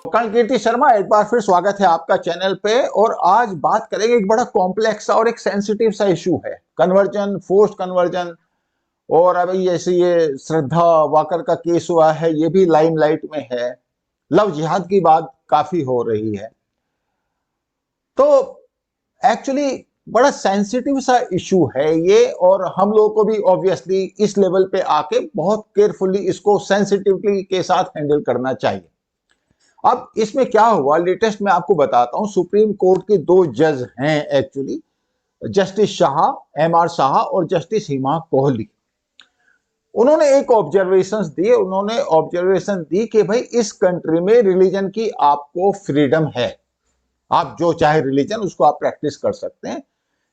कल कीर्ति शर्मा, एक बार फिर स्वागत है आपका चैनल पे। और आज बात करेंगे, एक बड़ा कॉम्प्लेक्स सा और एक सेंसिटिव सा इशू है, कन्वर्जन, फोर्स्ड कन्वर्जन। और अभी जैसे ये श्रद्धा वाकर का केस हुआ है, ये भी लाइमलाइट में है। लव जिहाद की बात काफी हो रही है। तो एक्चुअली बड़ा सेंसिटिव सा इशू है ये, और हम लोगों को भी ऑब्वियसली इस लेवल पे आके बहुत केयरफुली इसको सेंसिटिविटी के साथ हैंडल करना चाहिए। अब इसमें क्या हुआ, लेटेस्ट मैं आपको बताता हूं। सुप्रीम कोर्ट के दो जज हैं actually, justice Shah, M R Shah और जस्टिस हिमा कोहली। उन्होंने एक ऑब्जर्वेशन दी कि भाई इस कंट्री में रिलीजन की आपको फ्रीडम है, आप जो चाहे रिलीजन उसको आप प्रैक्टिस कर सकते हैं,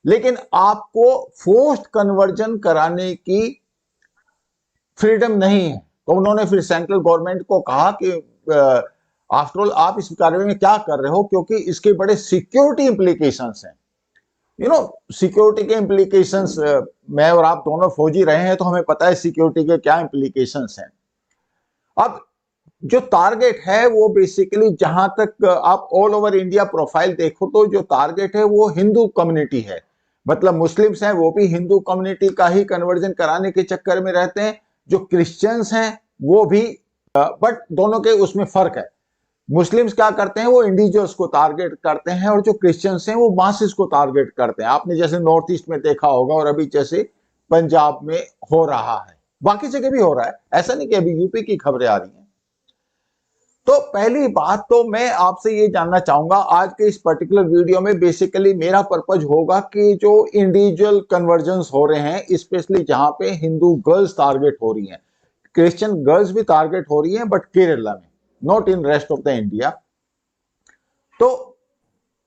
लेकिन आपको फोर्स्ड कन्वर्जन कराने की फ्रीडम नहीं है। तो उन्होंने फिर सेंट्रल गवर्नमेंट को कहा कि आफ्टर ऑल आप इस कार्य में क्या कर रहे हो, क्योंकि इसके बड़े सिक्योरिटी इंप्लीकेशंस हैं। सिक्योरिटी के इंप्लीकेशंस, मैं और आप दोनों फौजी रहे हैं तो हमें पता है सिक्योरिटी के क्या इंप्लीकेशंस हैं। अब जो टारगेट है वो बेसिकली, जहां तक आप ऑल ओवर इंडिया प्रोफाइल देखो तो जो टारगेट है वो हिंदू कम्युनिटी है। मतलब मुस्लिम्स हैं वो भी हिंदू कम्युनिटी का ही कन्वर्जन कराने के चक्कर में रहते हैं, जो क्रिश्चियंस हैं वो भी, बट दोनों के उसमें फर्क है। मुस्लिम्स क्या करते हैं, वो इंडिविजुअल्स को टारगेट करते हैं, और जो क्रिश्चियंस हैं वो मासेस को टारगेट करते हैं। आपने जैसे नॉर्थ ईस्ट में देखा होगा, और अभी जैसे पंजाब में हो रहा है, बाकी जगह भी हो रहा है, ऐसा नहीं कि अभी यूपी की खबरें आ रही हैं। तो पहली बात तो मैं आपसे ये जानना चाहूंगा आज के इस पर्टिकुलर वीडियो में, बेसिकली मेरा पर्पज होगा कि जो इंडिविजुअल कन्वर्जन्स हो रहे हैं, स्पेशली जहां पे हिंदू गर्ल्स टारगेट हो रही हैं, क्रिश्चियन गर्ल्स भी टारगेट हो रही हैं, बट केरला में, not in rest of the India. तो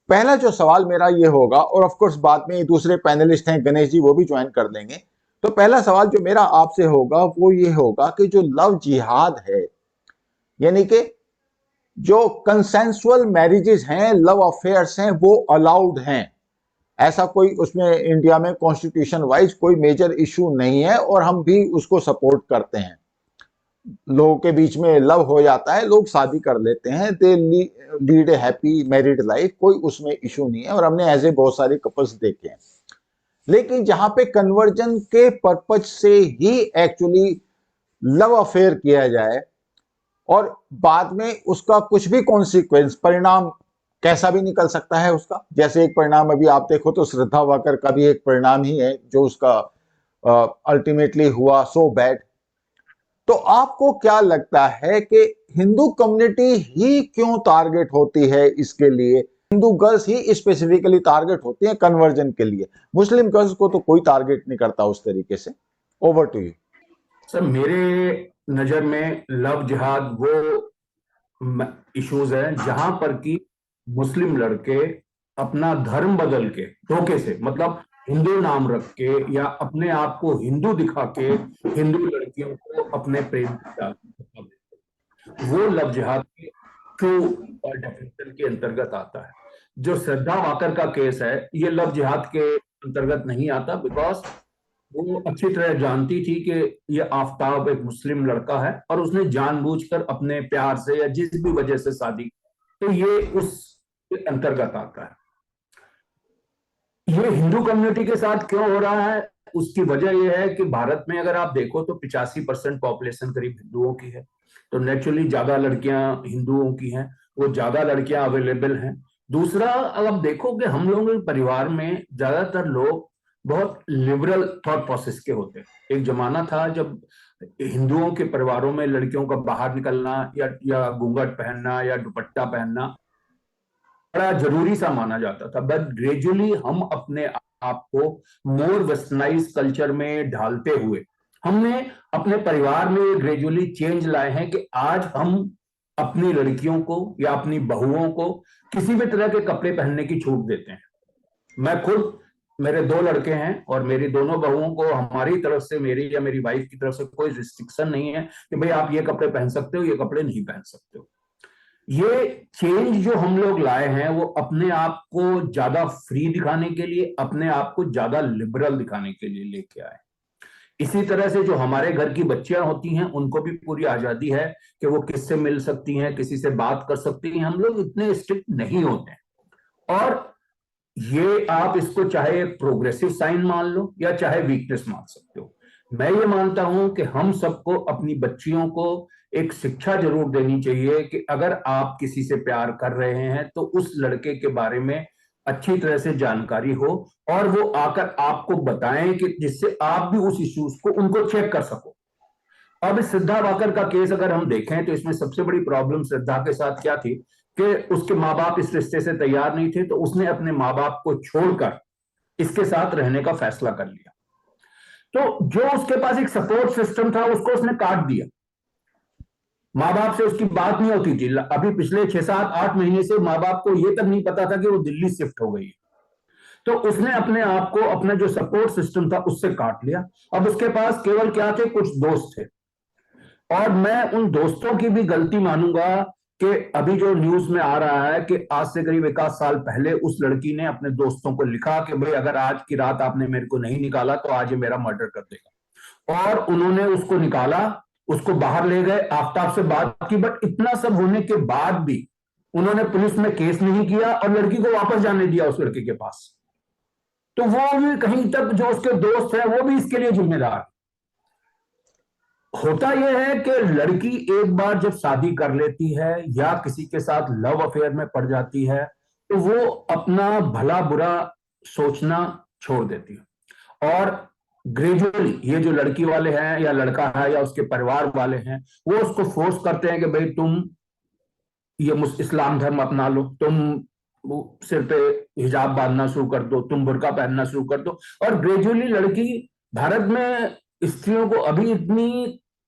पहला जो सवाल मेरा ये होगा, और ऑफ कोर्स बाद में दूसरे पैनलिस्ट हैं गणेश जी, वो भी ज्वाइन कर लेंगे। तो पहला सवाल जो मेरा आपसे होगा वो ये होगा कि जो लव जिहाद है, यानी कि जो कंसेंसुअल मैरिजेस हैं, लव अफेयर्स हैं, वो अलाउड हैं, ऐसा कोई उसमें इंडिया में कॉन्स्टिट्यूशन वाइज कोई मेजर इशू नहीं है, और हम भी उसको सपोर्ट करते हैं। लोगों के बीच में लव हो जाता है, लोग शादी कर लेते हैं, they lead A happy married life, कोई उसमें इशू नहीं है, और हमने ऐसे बहुत सारे कपल्स देखे हैं। लेकिन जहां पे कन्वर्जन के पर्पज से ही एक्चुअली लव अफेयर किया जाए, और बाद में उसका कुछ भी कॉन्सिक्वेंस, परिणाम कैसा भी निकल सकता है उसका, जैसे एक परिणाम अभी आप देखो तो श्रद्धा वाकर का भी एक परिणाम ही है जो उसका अल्टीमेटली हुआ, सो बैड। तो आपको क्या लगता है कि हिंदू कम्युनिटी ही क्यों टारगेट होती है इसके लिए, हिंदू गर्ल्स ही स्पेसिफिकली टारगेट होती हैं कन्वर्जन के लिए, मुस्लिम गर्ल्स को तो कोई टारगेट नहीं करता उस तरीके से? Over to you sir. मेरे नजर में लव जिहाद वो इश्यूज है जहां पर कि मुस्लिम लड़के अपना धर्म बदल के धोखे से, मतलब हिंदू नाम रख के या अपने आप को हिंदू दिखा के हिंदू लड़कियों को अपने प्रेम वो लव जिहाद के ट्रू डेफिनेशन के अंतर्गत आता है। जो श्रद्धा वाकर का केस है ये लव जिहाद के अंतर्गत नहीं आता, बिकॉज वो अच्छी तरह जानती थी कि ये आफताब एक मुस्लिम लड़का है और उसने जानबूझकर अपने प्यार से या जिस भी वजह से शादी, तो ये उस अंतर्गत आता है। ये हिंदू कम्युनिटी के साथ क्यों हो रहा है, उसकी वजह यह है कि भारत में अगर आप देखो तो 85% पॉपुलेशन करीब हिंदुओं की है, तो नेचुरली ज्यादा लड़कियां हिंदुओं की हैं, वो ज्यादा लड़कियां अवेलेबल हैं। दूसरा, अगर आप देखो कि हम लोगों के परिवार में ज्यादातर लोग बहुत लिबरल थॉट प्रोसेस के होते हैं। एक जमाना था जब हिंदुओं के परिवारों में लड़कियों का बाहर निकलना या घूंघट पहनना या दुपट्टा पहनना बड़ा जरूरी सा माना जाता था, बट ग्रेजुअली हम अपने आप को मोर वेस्टर्नाइज कल्चर में ढालते हुए हमने अपने परिवार में ग्रेजुअली चेंज लाए हैं कि आज हम अपनी लड़कियों को या अपनी बहुओं को किसी भी तरह के कपड़े पहनने की छूट देते हैं। मैं खुद, मेरे 2 लड़के हैं और मेरी दोनों बहुओं को हमारी तरफ से, मेरी या मेरी वाइफ की तरफ से कोई रिस्ट्रिक्शन नहीं है कि भाई आप ये कपड़े पहन सकते हो, ये कपड़े नहीं पहन सकते हो। ये चेंज जो हम लोग लाए हैं वो अपने आप को ज्यादा फ्री दिखाने के लिए, अपने आप को ज्यादा लिबरल दिखाने के लिए लेके आए। इसी तरह से जो हमारे घर की बच्चियां होती हैं उनको भी पूरी आजादी है कि वो किससे मिल सकती हैं, किसी से बात कर सकती हैं। हम लोग इतने स्ट्रिक्ट नहीं होते हैं। और ये आप इसको चाहे प्रोग्रेसिव साइन मान लो या चाहे वीकनेस मान सकते हो। मैं ये मानता हूं कि हम सबको अपनी बच्चियों को एक शिक्षा जरूर देनी चाहिए कि अगर आप किसी से प्यार कर रहे हैं तो उस लड़के के बारे में अच्छी तरह से जानकारी हो और वो आकर आपको बताएं कि जिससे आप भी उस इश्यूज को उनको चेक कर सको। अब श्रद्धा वाकर का केस अगर हम देखें तो इसमें सबसे बड़ी प्रॉब्लम श्रद्धा के साथ क्या थी कि उसके माँ बाप इस रिश्ते से तैयार नहीं थे, तो उसने अपने माँ बाप को छोड़कर इसके साथ रहने का फैसला कर लिया। तो जो उसके पास एक सपोर्ट सिस्टम था उसको उसने काट दिया। माँ बाप से उसकी बात नहीं होती थी। अभी पिछले 6, 7, 8 महीने से माँ बाप को यह तक नहीं पता था कि वो दिल्ली शिफ्ट हो गई है। तो उसने अपने आप को, अपना जो सपोर्ट सिस्टम था उससे काट लिया। अब उसके पास केवल क्या थे, कुछ दोस्त थे। और मैं उन दोस्तों की भी गलती मानूंगा कि अभी जो न्यूज में आ रहा है कि आज से करीब 1 आध साल पहले उस लड़की ने अपने दोस्तों को लिखा कि भाई अगर आज की रात आपने मेरे को नहीं निकाला तो आज ये मेरा मर्डर कर देगा। और उन्होंने उसको निकाला, उसको बाहर ले गए, आफ्ताब से बात की। बट इतना सब होने के बाद भी उन्होंने पुलिस में केस नहीं किया और लड़की को वापस जाने दिया उस लड़के के पास। तो वो भी कहीं तक जो उसके दोस्त हैं वो भी इसके लिए जिम्मेदार। होता यह है कि लड़की एक बार जब शादी कर लेती है या किसी के साथ लव अफेयर में पड़ जाती है तो वो अपना भला बुरा सोचना छोड़ देती है। और ग्रेजुअली ये जो लड़की वाले हैं या लड़का है या उसके परिवार वाले हैं वो उसको फोर्स करते हैं कि भाई तुम ये इस्लाम धर्म अपना लो, तुम सिर पे हिजाब बांधना शुरू कर दो, तुम बुर्का पहनना शुरू कर दो। और ग्रेजुअली लड़की, भारत में स्त्रियों को अभी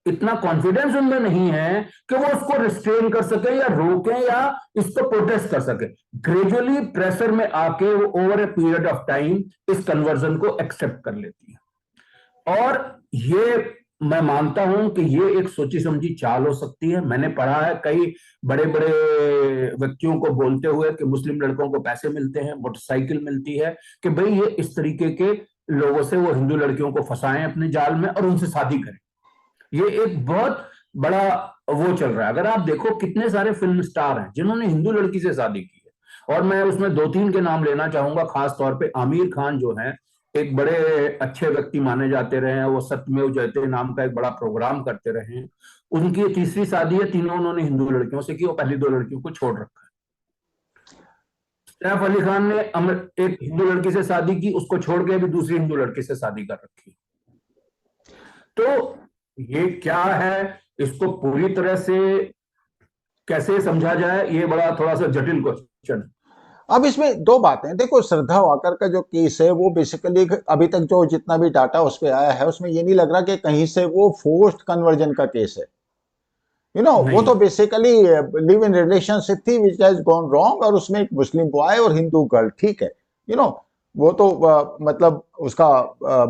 इतना कॉन्फिडेंस उनमें नहीं है कि वो उसको रिस्ट्रेन कर सके या रोके या इसको प्रोटेस्ट कर सके। ग्रेजुअली प्रेशर में आके वो over a period of time इस कन्वर्जन को एक्सेप्ट कर लेती है। और ये मैं मानता हूं कि ये एक सोची समझी चाल हो सकती है। मैंने पढ़ा है कई बड़े बड़े व्यक्तियों को बोलते हुए कि मुस्लिम लड़कों को पैसे मिलते हैं, मोटरसाइकिल मिलती है, कि भाई ये इस तरीके के लोगों से वो हिंदू लड़कियों को फंसाएं अपने जाल में और उनसे शादी करें। ये एक बहुत बड़ा वो चल रहा है। अगर आप देखो कितने सारे फिल्म स्टार हैं जिन्होंने हिंदू लड़की से शादी की है। और मैं उसमें 2-3 के नाम लेना चाहूंगा। खास तौर पे आमिर खान जो है एक बड़े अच्छे व्यक्ति माने जाते रहे हैं, वो सत्यमेव जयते नाम का एक बड़ा प्रोग्राम करते रहे हैं। उनकी तीसरी शादी है, तीनों उन्होंने हिंदू लड़कियों से की और पहली 2 लड़कियों को छोड़ रखा है। सैफ अली खान ने एक हिंदू लड़की से शादी की, उसको छोड़ के अभी दूसरी हिंदू लड़की से शादी कर रखी। तो ये क्या है, इसको पूरी तरह से कैसे समझा जाए, ये बड़ा थोड़ा सा जटिल क्वेश्चन है। अब इसमें दो बातें, देखो श्रद्धा वाकर का जो केस है वो बेसिकली अभी तक जो जितना भी डाटा उस पर आया है उसमें ये नहीं लग रहा कि कहीं से वो फोर्स्ड कन्वर्जन का केस है। वो तो बेसिकली लिव इन रिलेशनशिप थी विच हैज गॉन रॉन्ग, और उसमें एक मुस्लिम बॉय और हिंदू गर्ल, ठीक है। वो तो मतलब उसका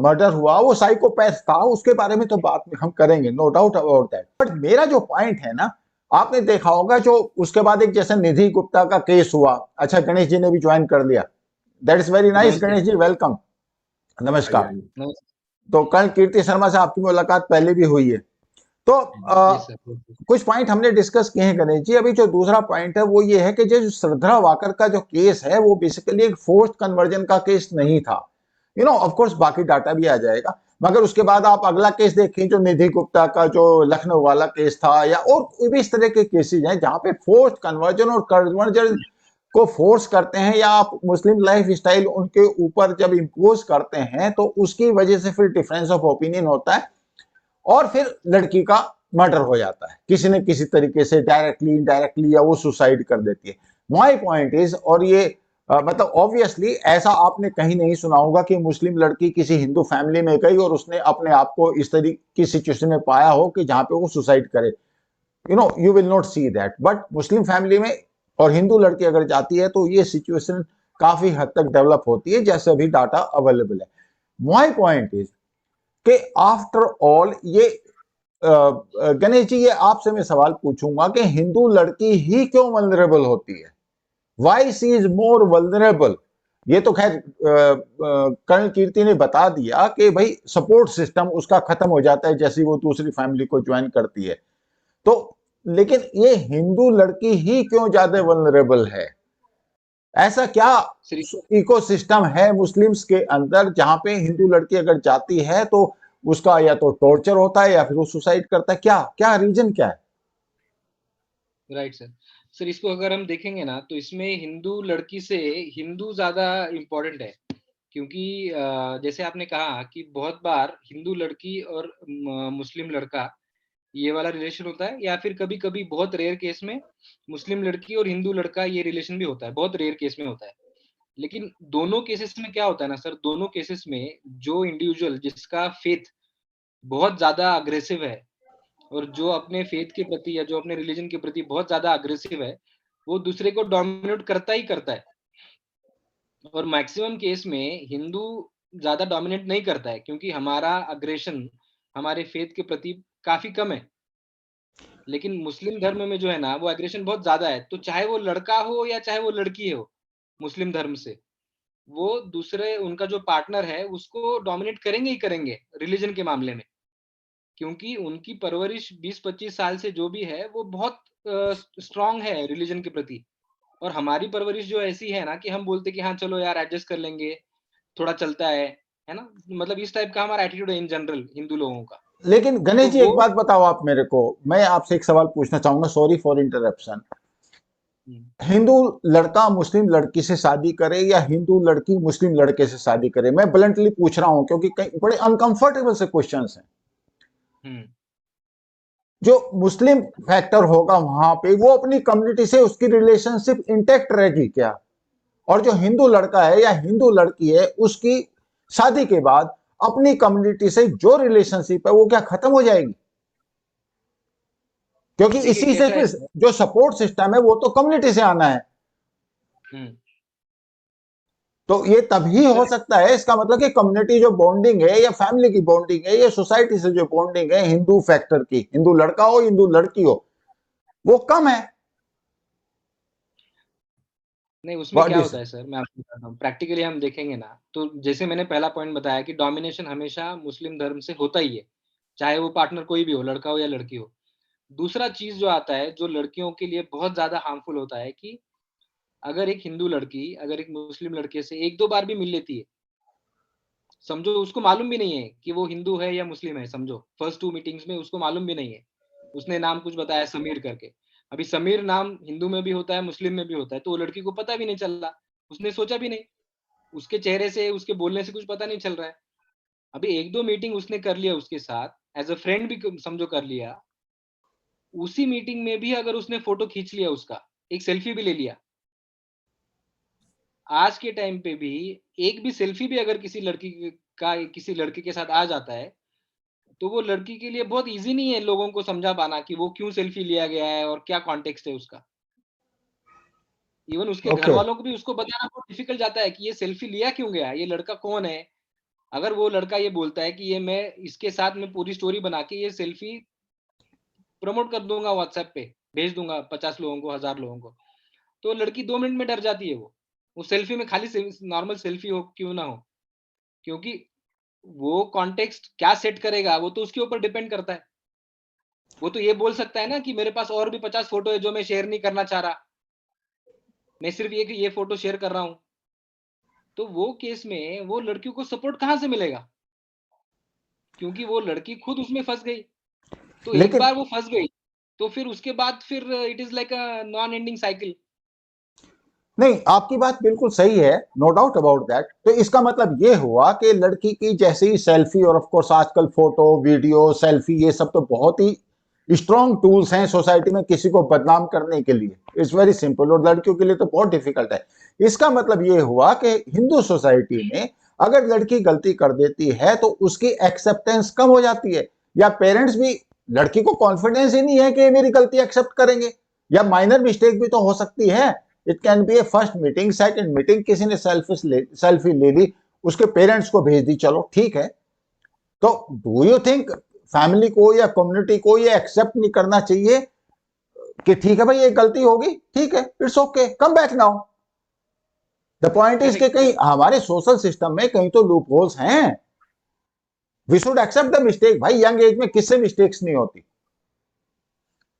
मर्डर हुआ, वो साइकोपैथ था, उसके बारे में तो बात हम करेंगे, no doubt about that. But मेरा जो पॉइंट है ना, आपने देखा होगा जो उसके बाद एक जैसे निधि गुप्ता का केस हुआ। अच्छा, गणेश जी ने भी ज्वाइन कर लिया, that is very nice. Ganesh ji welcome, नमस्कार। तो कल कीर्ति शर्मा से आपकी मुलाकात पहले भी हुई है। तो कुछ पॉइंट हमने डिस्कस किए हैं गणेश जी। अभी जो दूसरा पॉइंट है वो ये है कि जो श्रद्धा वाकर का जो केस है वो बेसिकली एक फोर्स्ड कन्वर्जन का केस नहीं था। ऑफ कोर्स बाकी डाटा भी आ जाएगा, मगर उसके बाद आप अगला केस देखें जो निधि गुप्ता का जो लखनऊ वाला केस था, या और कोई भी इस तरह के केसेस हैं जहां पे फोर्स्ड कन्वर्जन और कन्वर्जन को फोर्स करते हैं या आप मुस्लिम लाइफ स्टाइल उनके ऊपर जब इम्पोज करते हैं तो उसकी वजह से फिर डिफरेंस ऑफ ओपिनियन होता है और फिर लड़की का मर्डर हो जाता है किसी न किसी तरीके से, डायरेक्टली इनडायरेक्टली, या वो सुसाइड कर देती है। माय पॉइंट इज, और ये मतलब ऑब्वियसली ऐसा आपने कहीं नहीं सुना होगा कि मुस्लिम लड़की किसी हिंदू फैमिली में गई और उसने अपने आप को इस तरीके की सिचुएशन में पाया हो कि जहां पे वो सुसाइड करे। You will not see that. But Muslim family में और हिंदू लड़की अगर जाती है तो ये सिचुएशन काफी हद तक डेवलप होती है, जैसे अभी डाटा अवेलेबल है। माय पॉइंट इज कि आफ्टर ऑल ये गणेश जी, ये आपसे मैं सवाल पूछूंगा कि हिंदू लड़की ही क्यों वल्नरेबल होती है? Why she is more vulnerable ये तो खैर कर्नल कीर्ति ने बता दिया कि भाई सपोर्ट सिस्टम उसका खत्म हो जाता है जैसे वो दूसरी फैमिली को ज्वाइन करती है। तो लेकिन ये हिंदू लड़की ही क्यों ज्यादा वल्नरेबल है? ऐसा क्या श्री इकोसिस्टम है मुस्लिम्स के अंदर जहां पे हिंदू लड़की अगर जाती है तो उसका या तो टॉर्चर होता है या फिर वो सुसाइड करता है? क्या क्या रीजन क्या है? Right sir. सर इसको अगर हम देखेंगे ना तो इसमें हिंदू लड़की से हिंदू ज्यादा इम्पोर्टेंट है, क्योंकि जैसे आपने कहा कि बहुत बार हिंदू लड़की और मुस्लिम लड़का ये वाला रिलेशन होता है, या फिर कभी कभी बहुत रेयर केस में मुस्लिम लड़की और हिंदू लड़का ये रिलेशन भी होता है, बहुत रेयर केस में होता है। लेकिन दोनों केसेस में क्या होता है ना सर, दोनों केसेस में जो इंडिविजुअल जिसका फेथ बहुत ज्यादा अग्रेसिव है और जो अपने फेथ के प्रति या जो अपने रिलीजन के प्रति बहुत ज्यादा अग्रेसिव है, वो दूसरे को डोमिनेट करता ही करता है। और मैक्सिमम केस में हिंदू ज्यादा डोमिनेट नहीं करता है, क्योंकि हमारा अग्रेशन हमारे फेथ के प्रति काफी कम है। लेकिन मुस्लिम धर्म में जो है ना वो एग्रेशन बहुत ज्यादा है, तो चाहे वो लड़का हो या चाहे वो लड़की हो, मुस्लिम धर्म से वो दूसरे उनका जो पार्टनर है उसको डोमिनेट करेंगे ही करेंगे रिलीजन के मामले में, क्योंकि उनकी परवरिश 20-25 साल से जो भी है वो बहुत स्ट्रांग है रिलीजन के प्रति। और हमारी परवरिश जो ऐसी है ना कि हम बोलते कि हाँ चलो यार एडजस्ट कर लेंगे, थोड़ा चलता है ना, मतलब इस टाइप का हमारा एटीट्यूड है इन जनरल हिंदू लोगों का। लेकिन तो गणेश जी वो एक बात बताओ आप मेरे को, मैं आपसे एक सवाल पूछना चाहूंगा, सॉरी फॉर इंटरप्शन। हिंदू लड़का मुस्लिम लड़की से शादी करे या हिंदू लड़की मुस्लिम लड़के से शादी करे? मैं ब्लंटली पूछ रहा हूं क्योंकि कई बड़े अनकंफर्टेबल से क्वेश्चंस हैं। हम्म, जो मुस्लिम फैक्टर होगा वहां पे वो अपनी कम्युनिटी से उसकी रिलेशनशिप इंटेक्ट रहेगी क्या? और जो हिंदू लड़का है या हिंदू लड़की है उसकी शादी के बाद अपनी कम्युनिटी से जो रिलेशनशिप है वो क्या खत्म हो जाएगी? क्योंकि देखिए इसी से कैसा है फिर सर। जो सपोर्ट सिस्टम है वो तो कम्युनिटी से आना है। हम्म, तो ये तभी हो सर सकता है, इसका मतलब कि कम्युनिटी जो बॉन्डिंग है या फैमिली की बॉन्डिंग है या सोसाइटी से जो बॉन्डिंग है हिंदू फैक्टर की, हिंदू लड़का हो हिंदू लड़की हो, वो कम है। नहीं, उसमें व्हाट क्या डू होता है सर, मैं आपको बताता हूँ। प्रैक्टिकली हम देखेंगे ना तो जैसे मैंने पहला पॉइंट बताया कि डोमिनेशन हमेशा मुस्लिम धर्म से होता ही है, चाहे वो पार्टनर कोई भी हो, लड़का हो या लड़की हो। दूसरा चीज जो आता है जो लड़कियों के लिए बहुत ज्यादा हार्मफुल होता है कि अगर एक हिंदू लड़की अगर एक मुस्लिम लड़के से एक दो बार भी मिल लेती है, समझो उसको मालूम भी नहीं है कि वो हिंदू है या मुस्लिम है, समझो फर्स्ट 2 मीटिंग्स में उसको मालूम भी नहीं है, उसने नाम कुछ बताया समीर करके। अभी समीर नाम हिंदू में भी होता है मुस्लिम में भी होता है, तो वो लड़की को पता भी नहीं चल रहा, उसने सोचा भी नहीं, उसके चेहरे से उसके बोलने से कुछ पता नहीं चल रहा है। अभी एक दो मीटिंग उसने कर लिया उसके साथ एज अ फ्रेंड भी समझो कर लिया, उसी मीटिंग में भी अगर उसने फोटो खींच लिया, उसका एक सेल्फी भी ले लिया, आज के टाइम पे भी एक भी सेल्फी भी अगर किसी लड़की का किसी लड़के के साथ आ जाता है, तो वो लड़की के लिए बहुत इजी नहीं है लोगों को समझा पाना कि वो क्यों सेल्फी लिया गया है और क्या कॉन्टेक्स्ट है उसका। इवन उसके घर ओके वालों को भी उसको बताना बहुत डिफिकल्ट जाता है कि ये सेल्फी लिया क्यों गया, ये लड़का कौन है। अगर वो लड़का ये बोलता है कि ये मैं इसके साथ में पूरी स्टोरी बना के ये सेल्फी प्रमोट कर दूंगा व्हाट्सएप पे, भेज दूंगा 50 लोगों को 1000 लोगों को, तो लड़की 2 मिनट में डर जाती है। वो सेल्फी में खाली नॉर्मल सेल्फी हो क्यों ना हो, क्योंकि वो कॉन्टेक्स्ट क्या सेट करेगा वो तो उसके ऊपर डिपेंड करता है। वो तो ये बोल सकता है ना कि मेरे पास और भी 50 फोटो है जो मैं शेयर नहीं करना चाह रहा, मैं सिर्फ ये फोटो शेयर कर रहा हूं। तो वो केस में वो लड़कियों को सपोर्ट कहां से मिलेगा, क्योंकि वो लड़की खुद उसमें फंस गई। तो एक लेकिन बार वो फंस गई तो फिर उसके बाद फिर it is like a non ending cycle. नहीं, आपकी बात बिल्कुल सही है, नो डाउट अबाउट दैट। तो इसका मतलब ये हुआ कि लड़की की जैसे ही सेल्फी, और ऑफ कोर्स आजकल फोटो वीडियो सेल्फी ये सब तो बहुत ही स्ट्रॉन्ग टूल्स हैं सोसाइटी में किसी को बदनाम करने के लिए, इट्स वेरी सिंपल, और लड़कियों के लिए तो बहुत डिफिकल्ट है। इसका मतलब ये हुआ कि हिंदू सोसाइटी में अगर लड़की गलती कर देती है तो उसकी एक्सेप्टेंस कम हो जाती है, या पेरेंट्स भी, लड़की को कॉन्फिडेंस ही नहीं है कि मेरी गलती एक्सेप्ट करेंगे, या माइनर मिस्टेक भी तो हो सकती है। It can be A first meeting second meeting, किसी ने सेल्फी ले ली, उसके पेरेंट्स को भेज दी, चलो ठीक है। तो डू यू थिंक फैमिली को या कम्युनिटी को ये एक्सेप्ट नहीं करना चाहिए कि ठीक है भाई ये गलती होगी, ठीक है, it's okay, come back now? The point is कि कहीं हमारे सोशल सिस्टम में कहीं तो लूप होल्स हैं। We should accept the mistake. भाई यंग एज में किससे मिस्टेक्स नहीं होती?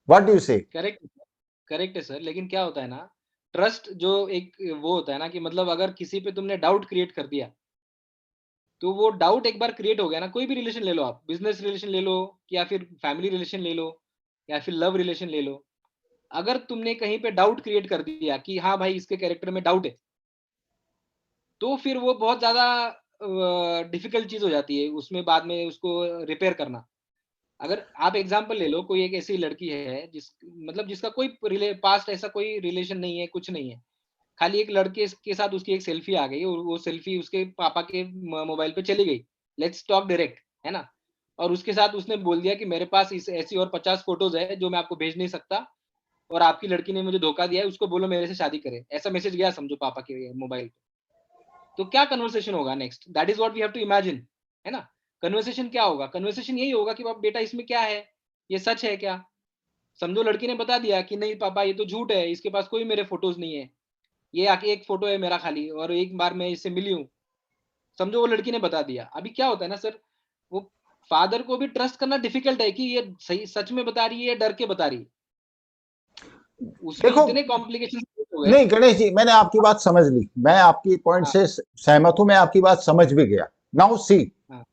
What do you say? Correct है सर, लेकिन क्या होता है ना, ट्रस्ट जो एक वो होता है ना कि मतलब अगर किसी पे तुमने डाउट क्रिएट कर दिया, तो वो डाउट एक बार क्रिएट हो गया ना, कोई भी रिलेशन ले लो आप, बिजनेस रिलेशन ले लो या फिर फैमिली रिलेशन ले लो या फिर लव रिलेशन ले लो, अगर तुमने कहीं पे डाउट क्रिएट कर दिया कि हाँ भाई इसके कैरेक्टर में डाउट है, तो फिर वो बहुत ज्यादा डिफिकल्ट चीज हो जाती है उसमें बाद में उसको रिपेयर करना। अगर आप एग्जांपल ले लो, कोई एक ऐसी लड़की है जिसका कोई पास्ट ऐसा कोई रिलेशन नहीं है, कुछ नहीं है, खाली एक लड़के के साथ उसकी एक सेल्फी आ गई और वो सेल्फी उसके पापा के मोबाइल पे चली गई, लेट्स टॉक डायरेक्ट, है ना, और उसके साथ उसने बोल दिया कि मेरे पास इस ऐसी और 50 फोटोज है जो मैं आपको भेज नहीं सकता, और आपकी लड़की ने मुझे धोखा दिया है, उसको बोलो मेरे से शादी करे, ऐसा मैसेज गया समझो पापा के मोबाइल पे। तो क्या कन्वर्सेशन होगा next? That is what we have to imagine, है ना। कन्वर्सेशन क्या होगा? कन्वर्सेशन यही होगा कि बेटा इसमें क्या है, ये सच है क्या? समझो लड़की ने बता दिया कि नहीं पापा ये तो झूठ है, इसके पास कोई मेरे फोटोज नहीं है, ये आके एक फोटो है मेरा खाली, और एक बार मैं इससे मिली हूँ। समझो वो लड़की ने बता दिया, अभी क्या होता है ना सर, वो फादर को भी ट्रस्ट करना डिफिकल्ट है कि ये सही सच में बता रही है या डर के बता रही है। उसमें देखो, इतने कॉम्प्लिकेशन हो गए। नहीं गणेश जी, मैंने आपकी बात समझ ली, मैं आपकी पॉइंट हाँ से सहमत हूं, मैं आपकी बात समझ भी गया। नाउ सी, हाँ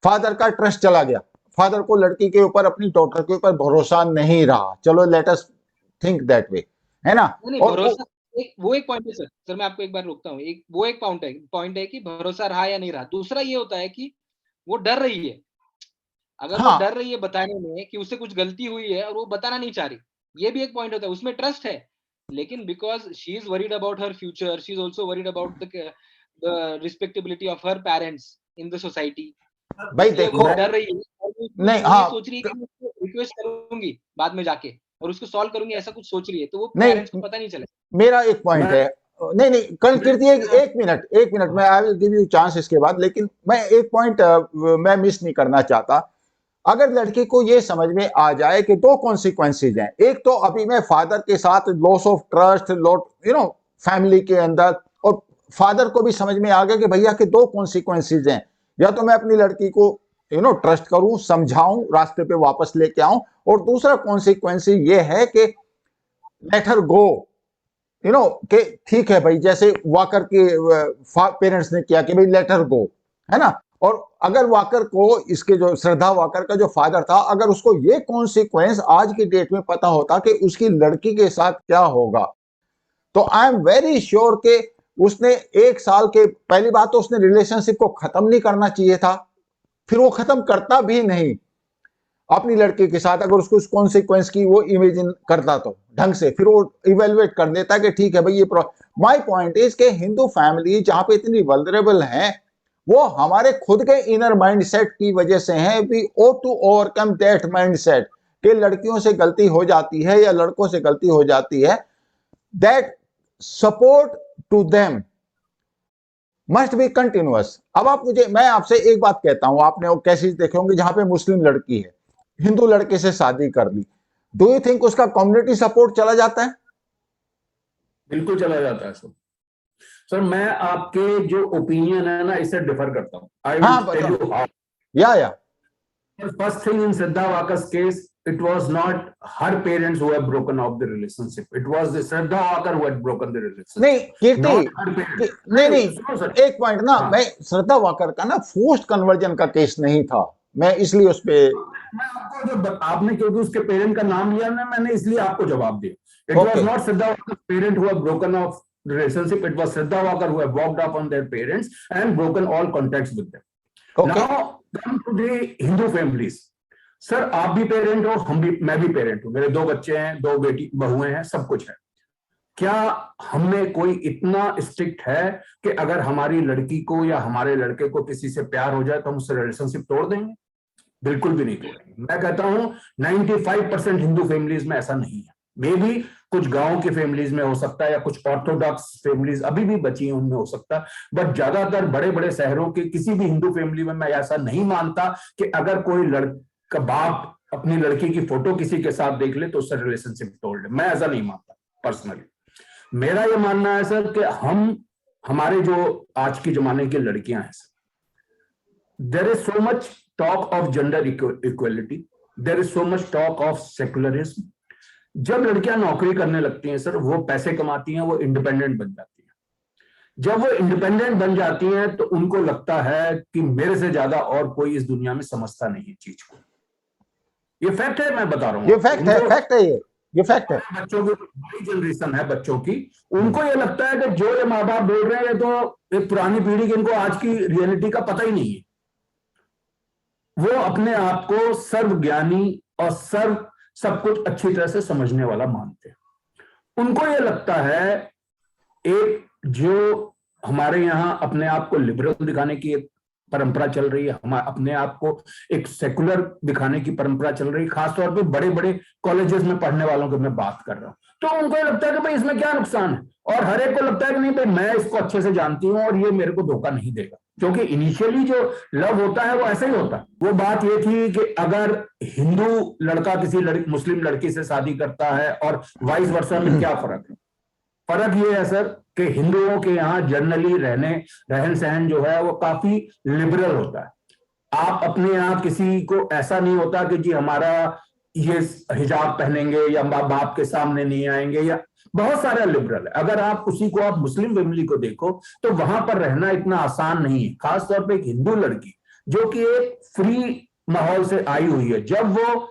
फादर का ट्रस्ट चला गया, फादर को लड़की के ऊपर, अपनी डॉटर के ऊपर भरोसा नहीं रहा, चलो let us think that way, है ना। नहीं और भरोसा, एक पॉइंट है सर मैं आपको एक बार रोकता हूँ, एक पॉइंट है कि भरोसा रहा या नहीं रहा। दूसरा ये होता है कि वो डर रही है, अगर वो हाँ, डर रही है बताने में कि उससे कुछ गलती हुई है और वो बताना नहीं चाह रही, ये भी एक पॉइंट होता है, उसमें ट्रस्ट है, लेकिन because she is worried about her future, she is also worried about the respectability of her parents in the society, भाई इसलिए वो देखो, डर रही है और नहीं, वो ये हाँ, सोच रही है कि मैं उसको रिक्वेस्ट करूंगी बाद में जाके और उसको सॉल्व करूंगी, ऐसा कुछ सोच रही है, तो वो पेरेंट्स को नहीं, पता नहीं चले। मेरा एक पॉइंट मैं है। नहीं नहीं, कल कीर्ति, मैं एक मिनट, एक मिनट, मैं I will give you chance इसके बाद, लेकिन मैं एक पॉइंट मैं मिस नहीं करना चाहता। अगर लड़की को ये समझ में आ जाए कि दो कॉन्सिक्वेंसेज हैं, एक तो अभी मैं फादर के साथ loss of trust, lot family के अंदर, और फादर को भी समझ में आ गया कि भैया के दो कॉन्सिक्वेंसेज हैं, या तो मैं अपनी लड़की को ट्रस्ट करूं, समझाऊं, रास्ते पे वापस लेके आऊं, और दूसरा कॉन्सिक्वेंस ये है कि लेट हर गो, कि ठीक है भाई, जैसे वाकर के पेरेंट्स ने किया कि भाई लेट हर गो, है ना। और अगर वाकर को, इसके जो श्रद्धा वाकर का जो फादर था, अगर उसको ये कॉन्सिक्वेंस आज की डेट में पता होता कि उसकी लड़की के साथ क्या होगा, तो आई एम वेरी श्योर कि उसने 1 साल के, पहली बात तो उसने रिलेशनशिप को खत्म नहीं करना चाहिए था, फिर वो खत्म करता भी नहीं अपनी लड़की के साथ। अगर उसको उस कॉन्सिक्वेंस की वो इमेजिन करता तो ढंग से, फिर वो इवेलुएट कर देता कि ठीक है भाई ये माय पॉइंट इज के हिंदू फैमिली जहां पे इतनी वल्नरेबल है, वो हमारे खुद के इनर माइंडसेट की वजह से है। We ought to overcome that mindset कि लड़कियों से गलती हो जाती है या लड़कों से गलती हो जाती है, that support to them must be continuous. अब आप मुझे, मैं आपसे एक बात कहता हूं, आपने वो केसेस देखे होंगे जहां पे मुस्लिम लड़की है, हिंदू लड़के से शादी कर ली, डू यू थिंक उसका कम्युनिटी सपोर्ट चला जाता है? बिल्कुल चला जाता है सर। सर मैं आपके जो ओपिनियन है ना इससे डिफर करता हूँ। आई विल हाँ टेल बताओ। You how. या First thing in Shraddha Waka's case, it was not her parents who have broken off the relationship. It was the Shraddha Wakar who had broken the नहीं relationship, Kirti, not her parents. नहीं नहीं, सुनो sir. एक point ना, हाँ मैं श्रद्धा walker का ना फोर्स्ड कन्वर्जन का केस नहीं था, मैं इसलिए उस पे मैं आपको जो आपने क्योंकि उसके पेरेंट का नाम लिया ना मैंने इसलिए आपको जवाब दिया। It was okay not Shraddha Wakar's parent who have broken off the relationship. It was Shraddha Wakar who have walked up on their parents and broken all contacts with them. Okay Now come to the Hindu families. Sir आप भी parent हो, हम भी, मैं भी parent हूं, मेरे 2 बच्चे हैं, 2 बेटी बहुएं हैं, सब कुछ है। क्या हमें कोई इतना स्ट्रिक्ट है कि अगर हमारी लड़की को या हमारे लड़के को किसी से प्यार हो जाए तो हम उससे रिलेशनशिप तोड़ देंगे? बिल्कुल भी नहीं तोड़ेंगे। मैं कहता हूं 95% हिंदू फैमिलीज में ऐसा नहीं है। मे बी कुछ गांव की फैमिलीज में हो सकता है या कुछ ऑर्थोडॉक्स फैमिलीज अभी भी बची हैं उनमें हो सकता है, बट ज्यादातर बड़े बड़े शहरों के किसी भी हिंदू फैमिली में मैं ऐसा नहीं मानता कि अगर कोई लड़का बाप अपनी लड़की की फोटो किसी के साथ देख ले तो उससे रिलेशनशिप तोड़ ले। मैं ऐसा नहीं मानता पर्सनली। मेरा यह मानना है सर कि हमारे जो आज के जमाने की लड़कियां हैं, there is so much talk of gender equality, there is so much talk of secularism. जब लड़कियां नौकरी करने लगती हैं सर, वो पैसे कमाती हैं, वो इंडिपेंडेंट बन जाती हैं। जब वो इंडिपेंडेंट बन जाती हैं तो उनको लगता है कि मेरे से ज्यादा और कोई इस दुनिया में समझता नहीं है चीज को। ये फैक्ट है, मैं बता रहा हूँ ये आपको। फैक्ट है, उनको, फैक्ट है, ये फैक्ट है। बच्चों की बड़ी जनरेशन है बच्चों की, उनको ये लगता है कि जो ये माँ बाप बोल रहे हैं ये तो एक पुरानी पीढ़ी की, इनको आज की रियलिटी का पता ही नहीं है। वो अपने आप को सर्वज्ञानी और सब कुछ अच्छी तरह से समझने वाला मानते हैं। उनको ये लगता है, एक जो हमारे यहाँ अपने आप को लिबरल दिखाने की एक परंपरा चल रही है, हम अपने आप को एक सेकुलर दिखाने की परंपरा चल रही है, खासतौर पे बड़े बड़े कॉलेजेस में पढ़ने वालों की मैं बात कर रहा हूं। तो उनको ये लगता है कि भाई इसमें क्या नुकसान है, और हर एक को लगता है कि नहीं भाई मैं इसको अच्छे से जानती हूं और ये मेरे को धोखा नहीं देगा। क्योंकि इनिशियली जो लव होता है वो ऐसा ही होता है। वो बात ये थी कि अगर हिंदू लड़का किसी मुस्लिम लड़की से शादी करता है और वाइस वर्सा में क्या फर्क है? फर्क ये है सर कि हिंदुओं के यहाँ जनरली रहन सहन जो है वो काफी लिबरल होता है। आप अपने यहाँ किसी को ऐसा नहीं होता कि जी हमारा ये हिजाब पहनेंगे या बाप के सामने नहीं आएंगे, या बहुत सारा लिबरल है। अगर आप उसी को आप मुस्लिम फैमिली को देखो तो वहां पर रहना इतना आसान नहीं है, खासतौर पर एक हिंदू लड़की जो कि एक फ्री माहौल से आई हुई है, जब वो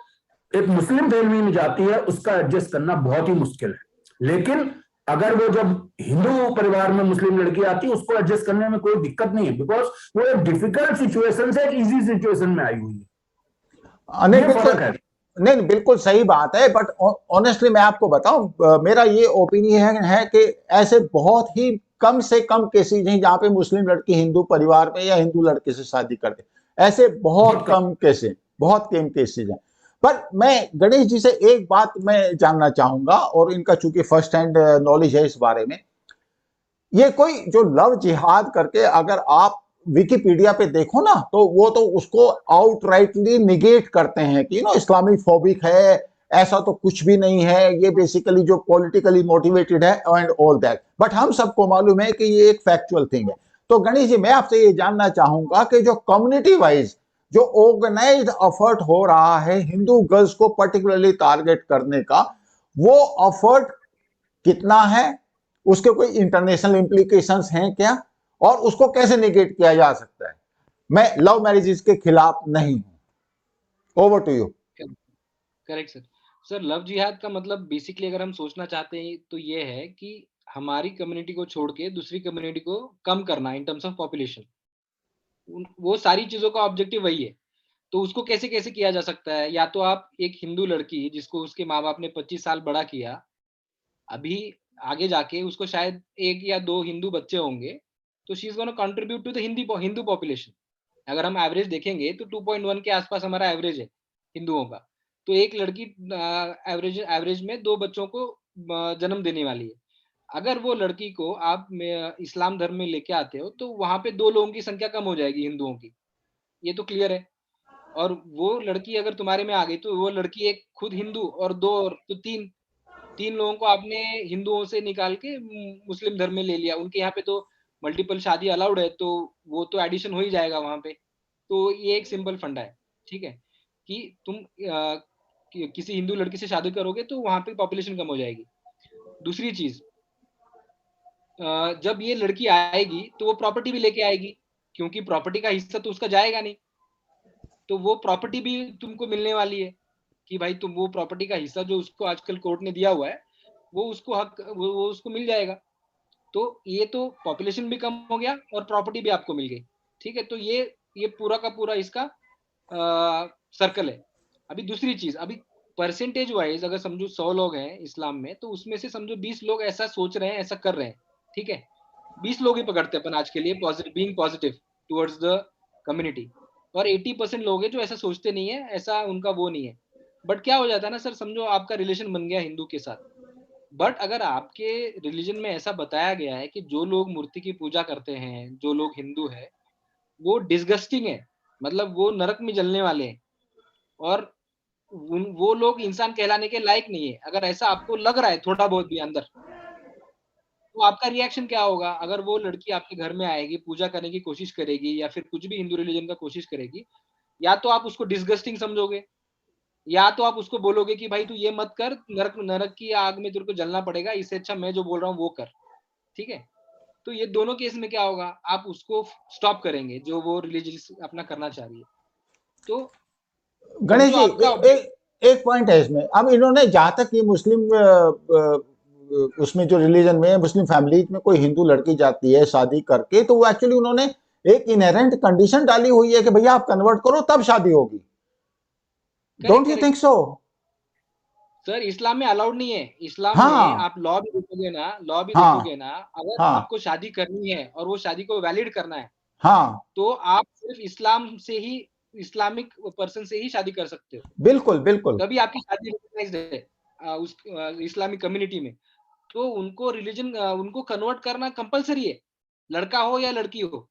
एक मुस्लिम फैमिली में जाती है उसका एडजस्ट करना बहुत ही मुश्किल है। लेकिन अगर वो जब हिंदू परिवार में मुस्लिम लड़की आती है उसको एडजस्ट करने में कोई दिक्कत नहीं है, बिकॉज वो एक डिफिकल्ट सिचुएशन से एक इजी सिचुएशन में आई हुई है। नहीं ये बिल्कुल, फर्क है। नहीं बिल्कुल सही बात है, बट ऑनेस्टली मैं आपको बताऊं, मेरा ये ओपिनियन है कि ऐसे बहुत ही कम से कम केसेज हैं जहां पे मुस्लिम लड़की हिंदू परिवार में या हिंदू लड़के से शादी करते, ऐसे बहुत कम केसेज, बहुत कम केसेज हैं। पर मैं गणेश जी से एक बात मैं जानना चाहूंगा, और इनका चूंकि फर्स्ट हैंड नॉलेज है इस बारे में, ये कोई जो लव जिहाद करके अगर आप विकिपीडिया पे देखो ना, तो वो तो उसको आउटराइटली निगेट करते हैं कि इस्लामिक फोबिक है, ऐसा तो कुछ भी नहीं है, ये बेसिकली जो पॉलिटिकली मोटिवेटेड है एंड ऑल दैट। बट हम सबको मालूम है कि ये एक फैक्चुअल थिंग है। तो गणेश जी मैं आपसे ये जानना चाहूंगा कि जो कम्युनिटी वाइज जो ऑर्गेनाइज्ड एफर्ट हो रहा है हिंदू गर्ल्स को पर्टिकुलरली टारगेट करने का, वो एफर्ट कितना है, उसके कोई इंटरनेशनल इम्प्लीकेशंस हैं क्या, और उसको कैसे निगेट किया जा सकता है? मैं लव मैरिजेस के खिलाफ नहीं हूं। Over to you. Correct sir. Sir love जिहाद का मतलब बेसिकली अगर हम सोचना चाहते हैं तो ये है कि हमारी कम्युनिटी को छोड़ के दूसरी कम्युनिटी को कम करना इन टर्म्स ऑफ पॉपुलेशन, वो सारी चीजों का ऑब्जेक्टिव वही है। तो उसको कैसे कैसे किया जा सकता है? या तो आप एक हिंदू लड़की जिसको उसके माँ बाप ने 25 साल बड़ा किया, अभी आगे जाके उसको शायद 1 या 2 हिंदू बच्चे होंगे, तो she is gonna contribute to the Hindu population. अगर हम एवरेज देखेंगे तो 2.1 के आसपास हमारा एवरेज है हिंदुओं का। तो एक लड़की एवरेज एवरेज में 2 बच्चों को जन्म देने वाली है। अगर वो लड़की को आप इस्लाम धर्म में लेके आते हो तो वहां पे 2 लोगों की संख्या कम हो जाएगी हिंदुओं की, ये तो क्लियर है। और वो लड़की अगर तुम्हारे में आ गई तो वो लड़की एक खुद हिंदू और 2 और तो 3 लोगों को आपने हिंदुओं से निकाल के मुस्लिम धर्म में ले लिया। उनके यहाँ पे तो मल्टीपल शादी अलाउड है, तो वो तो एडिशन हो ही जाएगा वहां पे। तो ये एक सिंपल फंडा है, ठीक है, कि तुम किसी हिंदू लड़की से शादी करोगे तो वहां पे पॉपुलेशन कम हो जाएगी। दूसरी चीज, जब ये लड़की आएगी तो वो प्रॉपर्टी भी लेके आएगी, क्योंकि प्रॉपर्टी का हिस्सा तो उसका जाएगा नहीं, तो वो प्रॉपर्टी भी तुमको मिलने वाली है कि भाई तुम वो प्रॉपर्टी का हिस्सा जो उसको आजकल कोर्ट ने दिया हुआ है वो उसको हक वो उसको मिल जाएगा। तो ये तो पॉपुलेशन भी कम हो गया और प्रॉपर्टी भी आपको मिल गई, ठीक है। तो ये पूरा का पूरा इसका सर्कल है। अभी दूसरी चीज, अभी परसेंटेज वाइज अगर समझो 100 लोग हैं इस्लाम में, तो उसमें से समझो 20 लोग ऐसा सोच रहे हैं, ऐसा कर रहे हैं, ठीक है। 20 लोग ही पकड़ते हैं अपन आज के लिए being positive towards the community, और 80% लोग हैं जो ऐसा सोचते नहीं है, ऐसा उनका वो नहीं है। बट क्या हो जाता है ना सर, समझो आपका रिलेशन बन गया हिंदू के साथ, बट अगर आपके रिलीजन में ऐसा बताया गया है कि जो लोग मूर्ति की पूजा करते हैं, जो लोग हिंदू है, वो डिस्गस्टिंग है, मतलब वो नरक में जलने वाले हैं, और वो लोग इंसान कहलाने के लायक नहीं है, अगर ऐसा आपको लग रहा है थोड़ा बहुत भी अंदर, तो आपका रिएक्शन क्या होगा? अगर वो लड़की आपके घर में आएगी, पूजा करने की कोशिश करेगी या फिर कुछ भी हिंदू रिलीजन का कोशिश करेगी, या तो आप उसको डिसगस्टिंग समझोगे, या तो आप उसको बोलोगे कि भाई तू ये मत कर, नरक नरक की आग में तेरे को जलना पड़ेगा, इससे अच्छा मैं जो बोल रहा हूँ वो कर। ठीक है? तो ये दोनों केस में क्या होगा? आप उसको स्टॉप करेंगे जो वो रिलीजियस अपना करना चाह रही है। तो गणेश समझो जी, आपका एक पॉइंट है इसमें। अब इन्होंने जहां तक ये मुस्लिम उसमें जो रिलीजन में मुस्लिम फैमिली में कोई हिंदू लड़की जाती है शादी करके, तो वो एक्चुअली उन्होंने एक इनहेरेंट कंडीशन डाली हुई है कि भैया आप कन्वर्ट करो तब शादी होगी। Correct don't you correct think so? Sir, इस्लाम में अलाउड नहीं है। इस्लाम में हाँ, आप लॉ भी हाँ, देखोगे ना, अगर हाँ, आपको शादी करनी है और वो शादी को वैलिड करना है, हाँ, तो आप सिर्फ इस्लाम से ही, इस्लामिक पर्सन से ही शादी कर सकते हो। बिल्कुल, बिल्कुल, तभी आपकी शादी रिकॉग्नाइज्ड है उस इस्लामिक कम्युनिटी में। तो उनको रिलीजन उनको कन्वर्ट करना कंपलसरी है, लड़का हो या लड़की हो।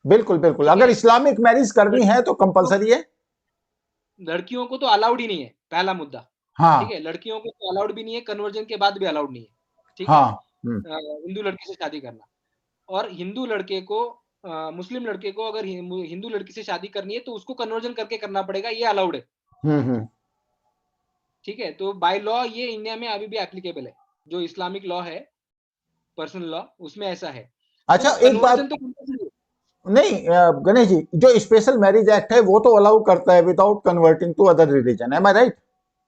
बिल्कुल, बिल्कुल। ठीक अगर है? इस्लामिक मैरिज करनी है तो तो कंपलसरी है। लड़कियों को तो अलाउड ही नहीं है, पहला मुद्दा। ठीक हाँ, है? लड़कियों को तो अलाउड भी नहीं है, कन्वर्जन के बाद भी अलाउड नहीं है। ठीक है? हाँ, हिंदू लड़की से शादी करना। और हिंदू लड़के को मुस्लिम लड़के को अगर हिंदू लड़की से शादी करनी है तो उसको कन्वर्जन करके करना पड़ेगा, ये अलाउड है। हम्म। ठीक है? तो बाय लॉ ये इंडिया में अभी भी एप्लीकेबल है, जो इस्लामिक लॉ है, पर्सनल लॉ, उसमें ऐसा है। तो अच्छा, एक कन्वर्जन बात, तो कंपलसरी है। नहीं गणेश जी, जो स्पेशल मैरिज एक्ट है वो तो अलाउ करता है without converting to other religion, am I right?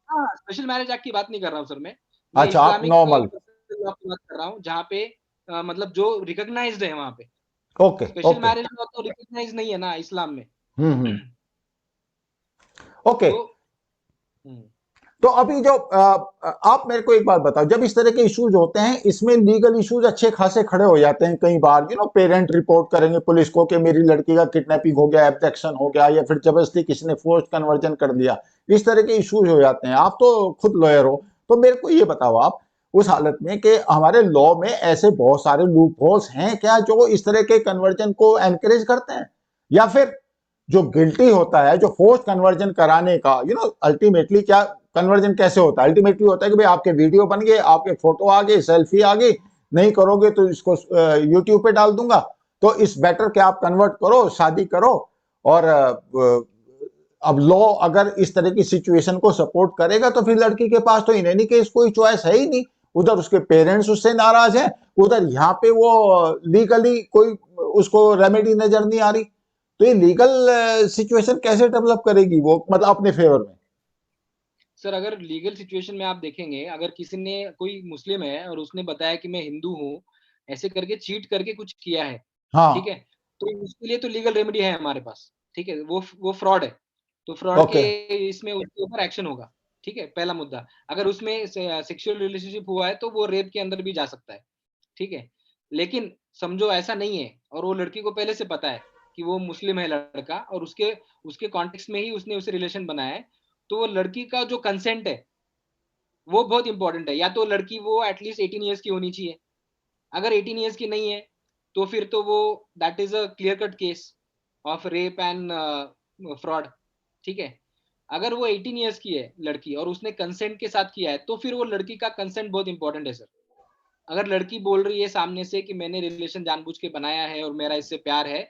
हाँ, स्पेशल मैरिज एक्ट की बात नहीं कर रहा हूँ सर मैं अच्छा, आप इस्लामिक नॉर्मल। पर्सनल लॉ की बात कर रहा हूँ, जहाँ पे मतलब जो रिकॉग्नाइज्ड है वहां पे। Okay, special okay. Marriage law तो रिकॉग्नाइज नहीं है ना इस्लाम में। हम्म। ओके। तो हम्म, तो अभी जो आप मेरे को एक बात बताओ, जब इस तरह के इश्यूज होते हैं इसमें लीगल इश्यूज अच्छे खासे खड़े हो जाते हैं कई बार, पेरेंट रिपोर्ट करेंगे पुलिस को कि मेरी लड़की का किडनैपिंग हो गया, एब्डक्शन हो गया, या फिर जबरदस्ती किसी ने फोर्स्ड कन्वर्जन कर दिया। इस तरह के इश्यूज हो जाते हैं। आप तो खुद लॉयर हो, तो मेरे को ये बताओ आप, उस हालत में कि हमारे लॉ में ऐसे बहुत सारे लूप होल्स हैं क्या जो इस तरह के कन्वर्जन को एनकरेज करते हैं, या फिर जो गिल्टी होता है जो फोर्स कन्वर्जन कराने का, अल्टीमेटली क्या कन्वर्जन कैसे होता है? अल्टीमेटली होता है कि भाई आपके वीडियो बन गए, आपके फोटो आ गए, सेल्फी आ गई, नहीं करोगे तो इसको यूट्यूब पे डाल दूंगा, तो इस बेटर के आप कन्वर्ट करो, शादी करो। और अब लॉ अगर इस तरह की सिचुएशन को सपोर्ट करेगा तो फिर लड़की के पास तो इन एनी केस कोई चॉइस है ही नहीं। उधर उसके पेरेंट्स उससे नाराज हैं, उधर यहाँ पे वो लीगली कोई उसको रेमेडी नजर नहीं आ रही। तो ये लीगल सिचुएशन कैसे डेवलप करेगी वो, मतलब अपने फेवर में? सर अगर लीगल सिचुएशन में आप देखेंगे, अगर किसी ने, कोई मुस्लिम है और उसने बताया कि मैं हिंदू हूँ, ऐसे करके चीट करके कुछ किया है, ठीक हाँ, है, तो उसके लिए तो लीगल रेमेडी है हमारे पास। ठीक है? वो फ्रॉड है, तो फ्रॉड ओके, के इसमें उसके ऊपर एक्शन होगा। ठीक है? पहला मुद्दा। अगर उसमें सेक्सुअल रिलेशनशिप हुआ है तो वो रेप के अंदर भी जा सकता है। ठीक है? लेकिन समझो ऐसा नहीं है और वो लड़की को पहले से पता है कि वो मुस्लिम है लड़का, और उसके उसके कॉन्टेक्स्ट में ही उसने उसे रिलेशन बनाया है, तो वो लड़की का जो कंसेंट है वो बहुत इंपॉर्टेंट है। या तो लड़की वो एटलीस्ट 18 ईयर्स की होनी चाहिए। अगर 18 ईयर्स की नहीं है तो फिर तो वो that is a clear cut case of rape and fraud. ठीक है? अगर वो 18 ईयर्स की है लड़की और उसने कंसेंट के साथ किया है, तो फिर वो लड़की का कंसेंट बहुत इंपॉर्टेंट है सर। अगर लड़की बोल रही है सामने से कि मैंने रिलेशन जानबूझ के बनाया है और मेरा इससे प्यार है,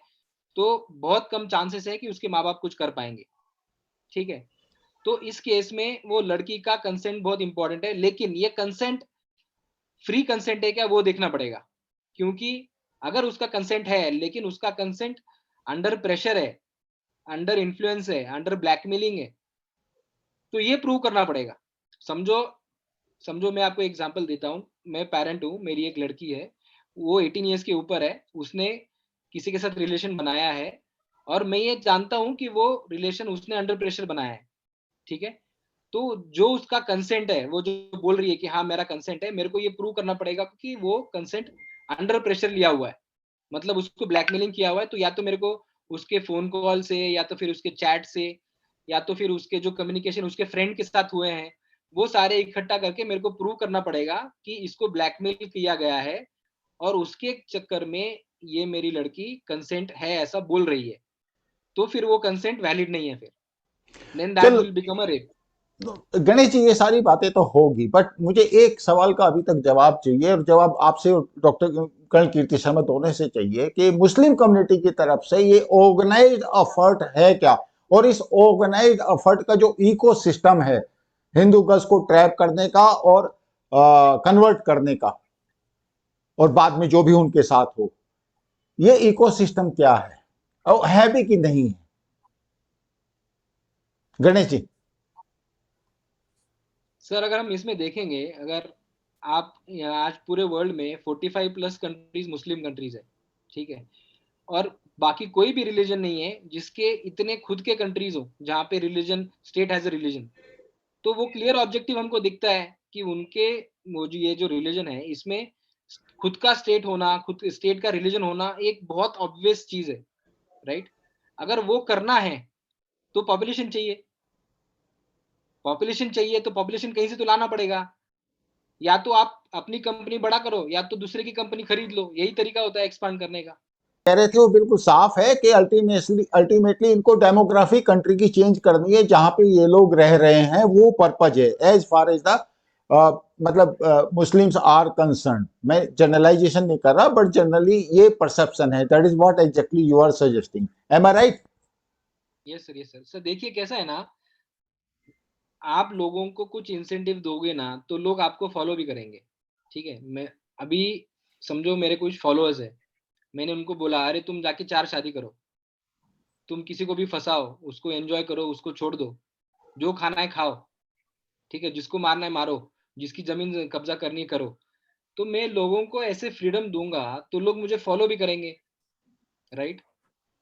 तो बहुत कम चांसेस है कि उसके माँ बाप कुछ कर पाएंगे। ठीक है? तो इस केस में वो लड़की का कंसेंट बहुत इंपॉर्टेंट है, लेकिन ये कंसेंट फ्री कंसेंट है क्या वो देखना पड़ेगा। क्योंकि अगर उसका कंसेंट है लेकिन उसका कंसेंट अंडर प्रेशर है, अंडर इन्फ्लुएंस है, अंडर ब्लैकमेलिंग है, तो ये प्रूव करना पड़ेगा। समझो समझो मैं आपको एग्जांपल देता हूँ। मैं पेरेंट हूँ, मेरी एक लड़की है, वो 18 ईयर्स के ऊपर है, उसने किसी के साथ रिलेशन बनाया है, और मैं ये जानता हूँ कि वो रिलेशन उसने अंडर प्रेशर बनाया है। ठीक है? तो जो उसका कंसेंट है, वो जो बोल रही है कि हाँ मेरा कंसेंट है, मेरे को ये प्रूव करना पड़ेगा कि वो कंसेंट अंडर प्रेशर लिया हुआ है, मतलब उसको ब्लैकमेलिंग किया हुआ है। तो या तो मेरे को उसके फोन कॉल से, या तो फिर उसके चैट से, या तो फिर उसके जो कम्युनिकेशन उसके फ्रेंड के साथ हुए हैं, वो सारे इकट्ठा करके मेरे को प्रूव करना पड़ेगा कि इसको ब्लैकमेल किया गया है, और उसके चक्कर में ये मेरी लड़की कंसेंट है ऐसा बोल रही है। तो फिर वो कंसेंट वैलिड नहीं है, फिर देन दैट चलो, will become a rape. Ganesh ji ये सारी बातें तो होगी, बट मुझे एक सवाल का अभी तक जवाब चाहिए, और जवाब आपसे और डॉक्टर कर्ण कीर्ति शर्मा दोनों से चाहिए कि मुस्लिम कम्युनिटी की तरफ से ये ऑर्गेनाइज्ड एफर्ट है क्या, और इस ऑर्गेनाइज्ड एफर्ट का जो इकोसिस्टम है हिंदू गर्ल्स को ट्रैप करने का और कन्वर्ट करने का, और बाद में जो भी उनके साथ हो, ये इकोसिस्टम क्या है और है भी कि नहीं है? गणेश जी। सर अगर हम इसमें देखेंगे, अगर आप आज पूरे वर्ल्ड में 45 प्लस कंट्रीज मुस्लिम कंट्रीज है, ठीक है, और बाकी कोई भी रिलीजन नहीं है जिसके इतने खुद के कंट्रीज हो जहाँ पे religion, state has a religion, तो वो क्लियर ऑब्जेक्टिव हमको दिखता है कि उनके वो जो ये जो रिलीजन है इसमें खुद का स्टेट होना, खुद स्टेट का रिलीजन होना एक बहुत ऑब्वियस चीज है, राइट। अगर वो करना है तो पॉपुलेशन चाहिए, पॉपुलेशन चाहिए तो पॉपुलेशन कहीं से तो लाना पड़ेगा, या तो आप अपनी कंपनी बड़ा करो या तो दूसरे की कंपनी खरीद लो, यही तरीका होता है एक्सपांड करने का। कह रहे थे वो बिल्कुल साफ है कि अल्टीमेटली इनको डेमोग्राफी कंट्री की चेंज करनी है, जहां पे ये लोग रह रहे हैं वो पर्पज है, एज फार एज द मतलब मुस्लिम्स आर कंसर्न। मैं जनरलाइजेशन नहीं कर रहा, बट जनरली ये परसेप्शन है, that is what exactly you are suggesting, am I right? Yes sir, yes sir. Sir देखिए कैसा है ना, आप लोगों को कुछ इंसेंटिव दोगे ना तो लोग आपको फॉलो भी करेंगे, ठीक है। मैं अभी समझो मेरे कुछ फॉलोअर्स है, मैंने उनको बोला अरे तुम जाके 4 शादी करो, तुम किसी को भी फंसाओ, उसको एंजॉय करो, उसको छोड़ दो, जो खाना है खाओ, ठीक है, जिसको मारना है मारो, जिसकी जमीन कब्जा करनी है करो। तो मैं लोगों को ऐसे फ्रीडम दूंगा तो लोग मुझे फॉलो भी करेंगे, राइट।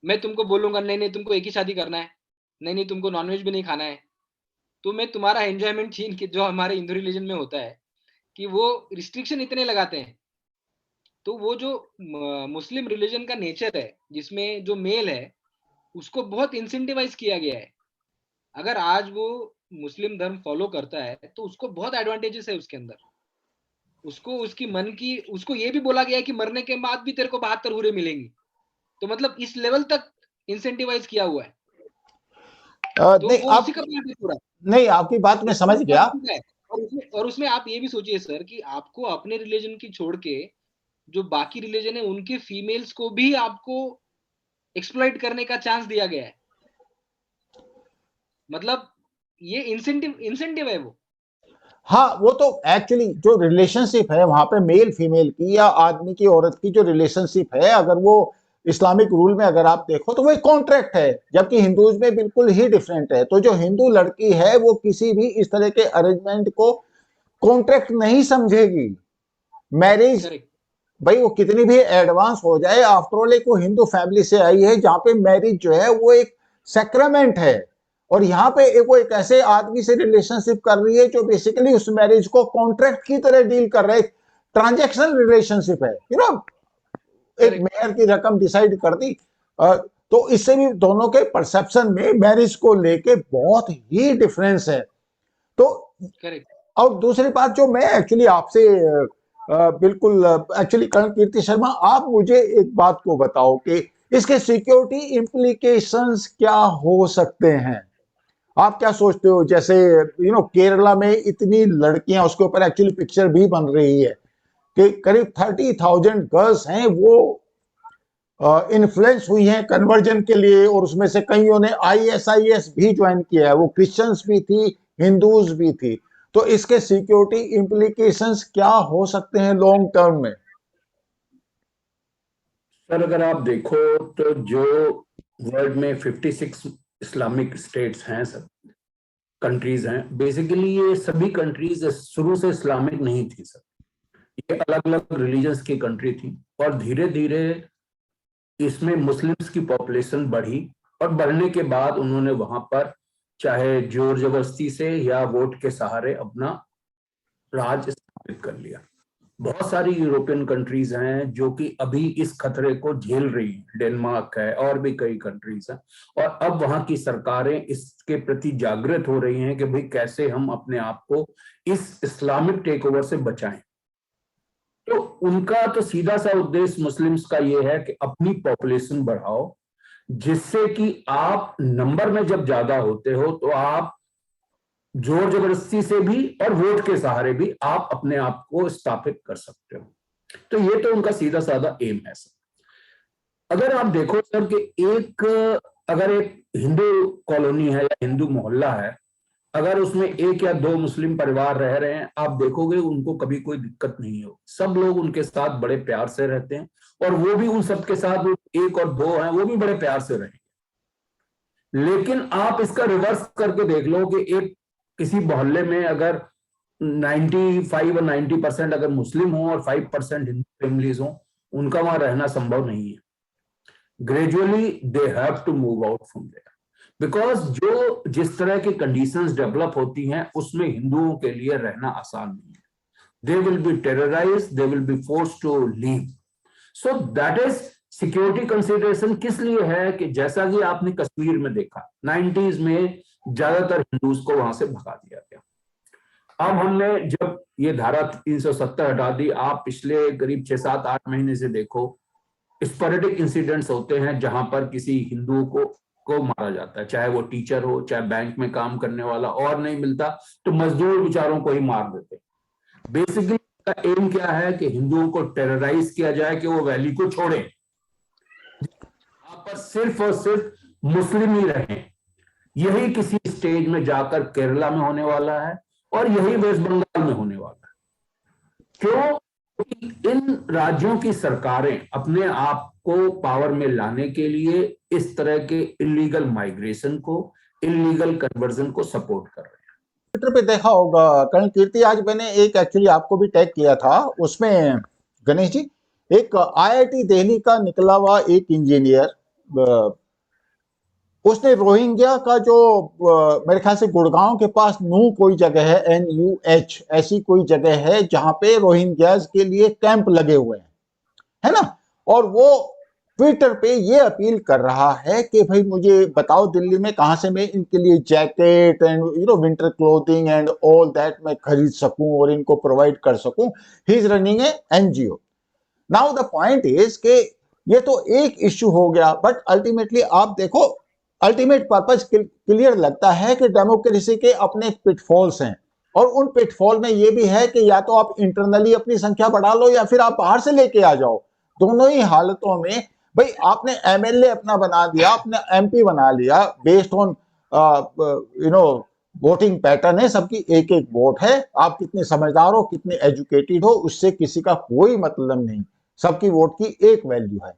मैं तुमको बोलूंगा नहीं नहीं तुमको एक ही शादी करना है, नहीं नहीं तुमको नॉनवेज भी नहीं खाना है, तो मैं तुम्हारा एंजॉयमेंट छीन के, जो हमारे हिंदू रिलीजन में होता है कि वो रिस्ट्रिक्शन इतने लगाते हैं, तो वो जो मुस्लिम रिलीजन का नेचर है जिसमें जो मेल है उसको बहुत इंसेंटिवाइज किया गया है। अगर आज वो मुस्लिम धर्म फॉलो करता है तो उसको बहुत एडवांटेजेस है उसके अंदर, उसको उसकी मन की, उसको ये भी बोला गया है कि मरने के बाद भी तेरे को 72 हूरें मिलेंगी, तो मतलब इस लेवल तक इंसेंटिवाइज किया हुआ है, तो नहीं वो आप, उसी का पार्ट है पूरा। नहीं आपकी बात मैं समझ गया। और उसमें आप ये भी सोचिए सर कि आपको अपने रिलीजन की छोड़ के जो बाकी रिलीजन है उनके फीमेल्स को भी आपको एक्सप्लॉइट करने का चांस दिया गया है, मतलब ये इंसेंटिव है वो। हाँ, वो तो एक्चुअली जो रिलेशनशिप है वहां पे मेल फीमेल की या आदमी की औरत की जो रिलेशनशिप है, अगर वो इस्लामिक रूल में अगर आप देखो तो वो एक कॉन्ट्रैक्ट है, जबकि हिंदूज में बिल्कुल ही डिफरेंट है। तो जो हिंदू लड़की है वो किसी भी इस तरह के अरेंजमेंट को कॉन्ट्रैक्ट नहीं समझेगी। Marriage correct. भाई वो कितनी भी एडवांस हो जाए, आफ्टर ऑल एक वो हिंदू फैमिली से आई है जहां पे मैरिज जो है वो एक सैक्रामेंट है, और यहाँ पे एक वो एक ऐसे आदमी से रिलेशनशिप कर रही है जो बेसिकली उस मैरिज को कॉन्ट्रैक्ट की तरह डील कर रहा है, ट्रांजैक्शनल रिलेशनशिप है, यू नो, एक करेक्ट। मेयर की रकम डिसाइड कर दी। तो इससे भी दोनों के परसेप्शन में मैरिज को लेके बहुत ही डिफरेंस है। तो करेक्ट। और दूसरी बात जो मैं एक्चुअली आपसे बिल्कुल एक्चुअली कर्ण कीर्ति शर्मा, आप मुझे एक बात को बताओ कि इसके सिक्योरिटी इम्प्लीकेशंस क्या हो सकते हैं? आप क्या सोचते हो? जैसे केरला में इतनी लड़कियां, उसके ऊपर एक्चुअली पिक्चर भी बन रही है कि करीब 30,000 गर्ल्स हैं वो इन्फ्लुएंस हुई हैं कन्वर्जन के लिए, और उसमें से कईयों ने ISIS भी ज्वाइन किया है, वो क्रिश्चियंस भी थी, हिंदूज भी थी। तो इसके सिक्योरिटी इम्प्लीकेशंस क्या हो सकते हैं लॉन्ग टर्म में? सर अगर आप देखो तो जो वर्ल्ड में 56 इस्लामिक स्टेट्स हैं, सब कंट्रीज हैं, बेसिकली ये सभी कंट्रीज शुरू से इस्लामिक नहीं थी सर, ये अलग अलग रिलीजन्स की कंट्री थी, और धीरे धीरे इसमें मुस्लिम्स की पॉपुलेशन बढ़ी, और बढ़ने के बाद उन्होंने वहां पर चाहे जोर जबरदस्ती से या वोट के सहारे अपना राज स्थापित कर लिया। बहुत सारी यूरोपियन कंट्रीज हैं जो कि अभी इस खतरे को झेल रही हैं, डेनमार्क है और भी कई कंट्रीज हैं, और अब वहां की सरकारें इसके प्रति जागृत हो रही हैं कि भाई कैसे हम अपने आप को इस इस्लामिक टेक ओवर से बचाएं। तो उनका तो सीधा सा उद्देश्य मुस्लिम्स का ये है कि अपनी पॉपुलेशन बढ़ाओ, जिससे कि आप नंबर में जब ज्यादा होते हो तो आप जोर जबरदस्ती से भी और वोट के सहारे भी आप अपने आप को स्थापित कर सकते हो। तो ये तो उनका सीधा साधा एम है सर। अगर आप देखो सर कि अगर एक हिंदू कॉलोनी है या हिंदू मोहल्ला है, अगर उसमें एक या दो मुस्लिम परिवार रह रहे हैं, आप देखोगे उनको कभी कोई दिक्कत नहीं हो, सब लोग उनके साथ बड़े प्यार से रहते हैं, और वो भी उन सबके साथ, एक और दो हैं वो भी बड़े प्यार से रहेंगे। लेकिन आप इसका रिवर्स करके देख लो कि एक किसी मोहल्ले में अगर 95 और 90% अगर मुस्लिम हो और 5% हिंदू फैमिलीज हो, उनका वहां रहना संभव नहीं है। Gradually they have to move out from there, because जो जिस तरह की कंडीशंस डेवलप होती हैं उसमें हिंदुओं के लिए रहना आसान नहीं है। They will be terrorised, they will be forced to leave. So that is security consideration. किस लिए है कि जैसा कि आपने कश्मीर में देखा, 90s में ज्यादातर हिंदूज को वहां से भगा दिया गया। अब हमने जब ये धारा 370 हटा दी, आप पिछले करीब 6-7-8 महीने से देखो, स्पोरेडिक इंसिडेंट्स होते हैं जहां पर किसी हिंदू को मारा जाता है, चाहे वो टीचर हो, चाहे बैंक में काम करने वाला, और नहीं मिलता तो मजदूर बेचारों को ही मार देते हैं। बेसिकली का एम क्या है कि हिंदुओं को टेरराइज किया जाए कि वो वैली को छोड़े, वहां पर सिर्फ और सिर्फ मुस्लिम ही रहे। यही किसी स्टेज में जाकर केरला में होने वाला है और यही वेस्ट बंगाल में होने वाला है। क्यों? क्योंकि इन राज्यों की सरकारें अपने आप को पावर में लाने के लिए इस तरह के इलीगल माइग्रेशन को, इलीगल कन्वर्जन को सपोर्ट कर रहे हैं। ट्विटर पे देखा होगा कर्नल कीर्ति, आज मैंने एक एक्चुअली आपको भी टैग किया था, उसमें गणेश जी एक आईआईटी दिल्ली का निकला हुआ एक इंजीनियर, उसने रोहिंग्या का जो मेरे ख्याल से गुड़गांव के पास नू कोई जगह है, NUH ऐसी कोई जगह है जहां पे रोहिंग्याज के लिए कैंप लगे हुए हैं, है ना। और वो ट्विटर पे ये अपील कर रहा है कि भाई मुझे बताओ दिल्ली में कहां से मैं इनके लिए jacket and winter clothing and all that मैं खरीद सकूं और इनको प्रोवाइड कर सकूं। He is running A NGO। Now the point is के ये तो एक इश्यू हो गया, बट अल्टीमेटली आप देखो अल्टीमेट पर्पस क्लियर लगता है कि डेमोक्रेसी के अपने पिटफॉल्स हैं, और उन पिटफॉल में ये भी है कि या तो आप इंटरनली अपनी संख्या बढ़ा लो या फिर आप बाहर से लेके आ जाओ। दोनों ही हालतों में भाई आपने MLA अपना बना दिया, आपने MP बना लिया, बेस्ड ऑन वोटिंग पैटर्न है, सबकी एक एक वोट है। आप कितने समझदार हो, कितने एजुकेटेड हो, उससे किसी का कोई मतलब नहीं, सबकी वोट की एक वैल्यू है।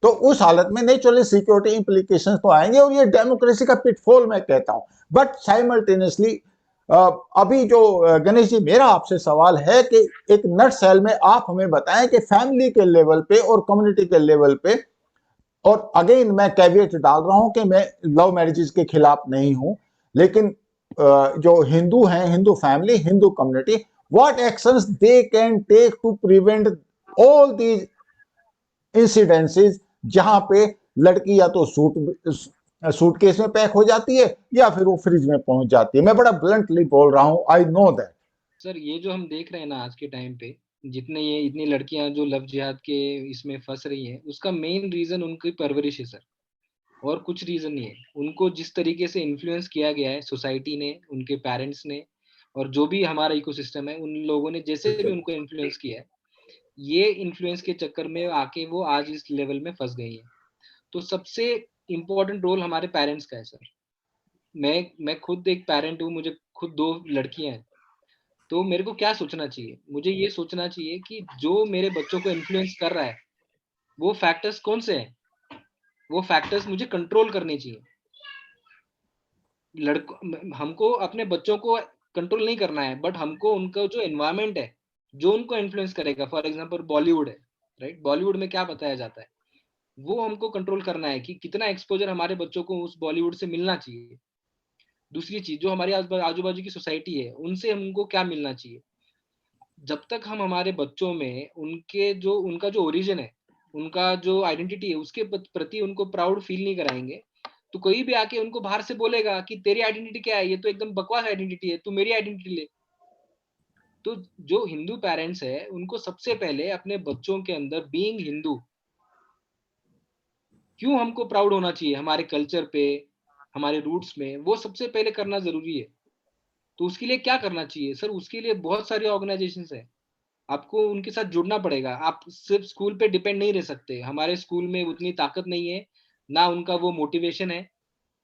तो उस हालत में नेचुरली सिक्योरिटी इंप्लीकेशन तो आएंगे, और ये डेमोक्रेसी का पिटफॉल मैं कहता हूं। बट साइमल्टेनियसली अभी जो गणेश जी मेरा आपसे सवाल है कि एक नट सेल में आप हमें बताएं कि फैमिली के लेवल पे और कम्युनिटी के लेवल पे, और अगेन मैं कैविएट डाल रहा हूं कि मैं लव मैरिजेस के खिलाफ नहीं हूं, लेकिन जो हिंदू हैं, Hindu family, Hindu community, what actions they can take to prevent all these incidences जहां पे लड़की या तो सूटकेस में पैक हो जाती है या फिर वो फ्रिज में पहुंच जाती है। मैं बड़ा ब्लंटली बोल रहा हूं, आई नो दैट। सर ये जो हम देख रहे हैं ना आज के टाइम पे, जितने ये इतनी लड़कियां जो लव जिहाद के इसमें फंस रही हैं, उसका मेन रीजन उनकी परवरिश है सर, और कुछ रीजन नहीं है। उनको जिस तरीके से इन्फ्लुएंस किया गया है सोसाइटी ने, उनके पेरेंट्स ने, और जो भी हमारा इकोसिस्टम है, उन लोगों ने जैसे भी उनको इन्फ्लुएंस किया है, ये इन्फ्लुएंस के चक्कर में आके वो आज इस लेवल में फंस गई है। तो सबसे इम्पोर्टेंट रोल हमारे पेरेंट्स का है सर। मैं खुद एक पेरेंट हूँ, मुझे खुद 2 लड़कियां हैं। तो मेरे को क्या सोचना चाहिए? मुझे ये सोचना चाहिए कि जो मेरे बच्चों को इन्फ्लुएंस कर रहा है, वो फैक्टर्स कौन से हैं? वो फैक्टर्स मुझे कंट्रोल करने चाहिए। हमको अपने बच्चों को कंट्रोल नहीं करना है, बट हमको उनका जो एनवायरनमेंट है, जो उनको इन्फ्लुएंस करेगा, फॉर एग्जांपल बॉलीवुड है, राइट? बॉलीवुड में क्या बताया जाता है, वो हमको कंट्रोल करना है कि कितना एक्सपोजर हमारे बच्चों को उस बॉलीवुड से मिलना चाहिए। दूसरी चीज, जो हमारे आजू बाजू की सोसाइटी है, उनसे हमको क्या मिलना चाहिए। जब तक हम हमारे बच्चों में उनका जो ओरिजिन है, उनका जो आइडेंटिटी है, उसके प्रति उनको प्राउड फील नहीं कराएंगे, तो कोई भी आके उनको बाहर से बोलेगा कि तेरी आइडेंटिटी क्या है, ये तो एकदम बकवास आइडेंटिटी है, तू मेरी आइडेंटिटी ले। तो जो हिंदू पेरेंट्स है, उनको सबसे पहले अपने बच्चों के अंदर बीइंग हिंदू, क्यों हमको प्राउड होना चाहिए हमारे कल्चर पे, हमारे रूट्स में, वो सबसे पहले करना जरूरी है। तो उसके लिए क्या करना चाहिए सर? उसके लिए बहुत सारी ऑर्गेनाइजेशंस है, आपको उनके साथ जुड़ना पड़ेगा। आप सिर्फ स्कूल पे डिपेंड नहीं रह सकते। हमारे स्कूल में उतनी ताकत नहीं है, ना उनका वो मोटिवेशन है।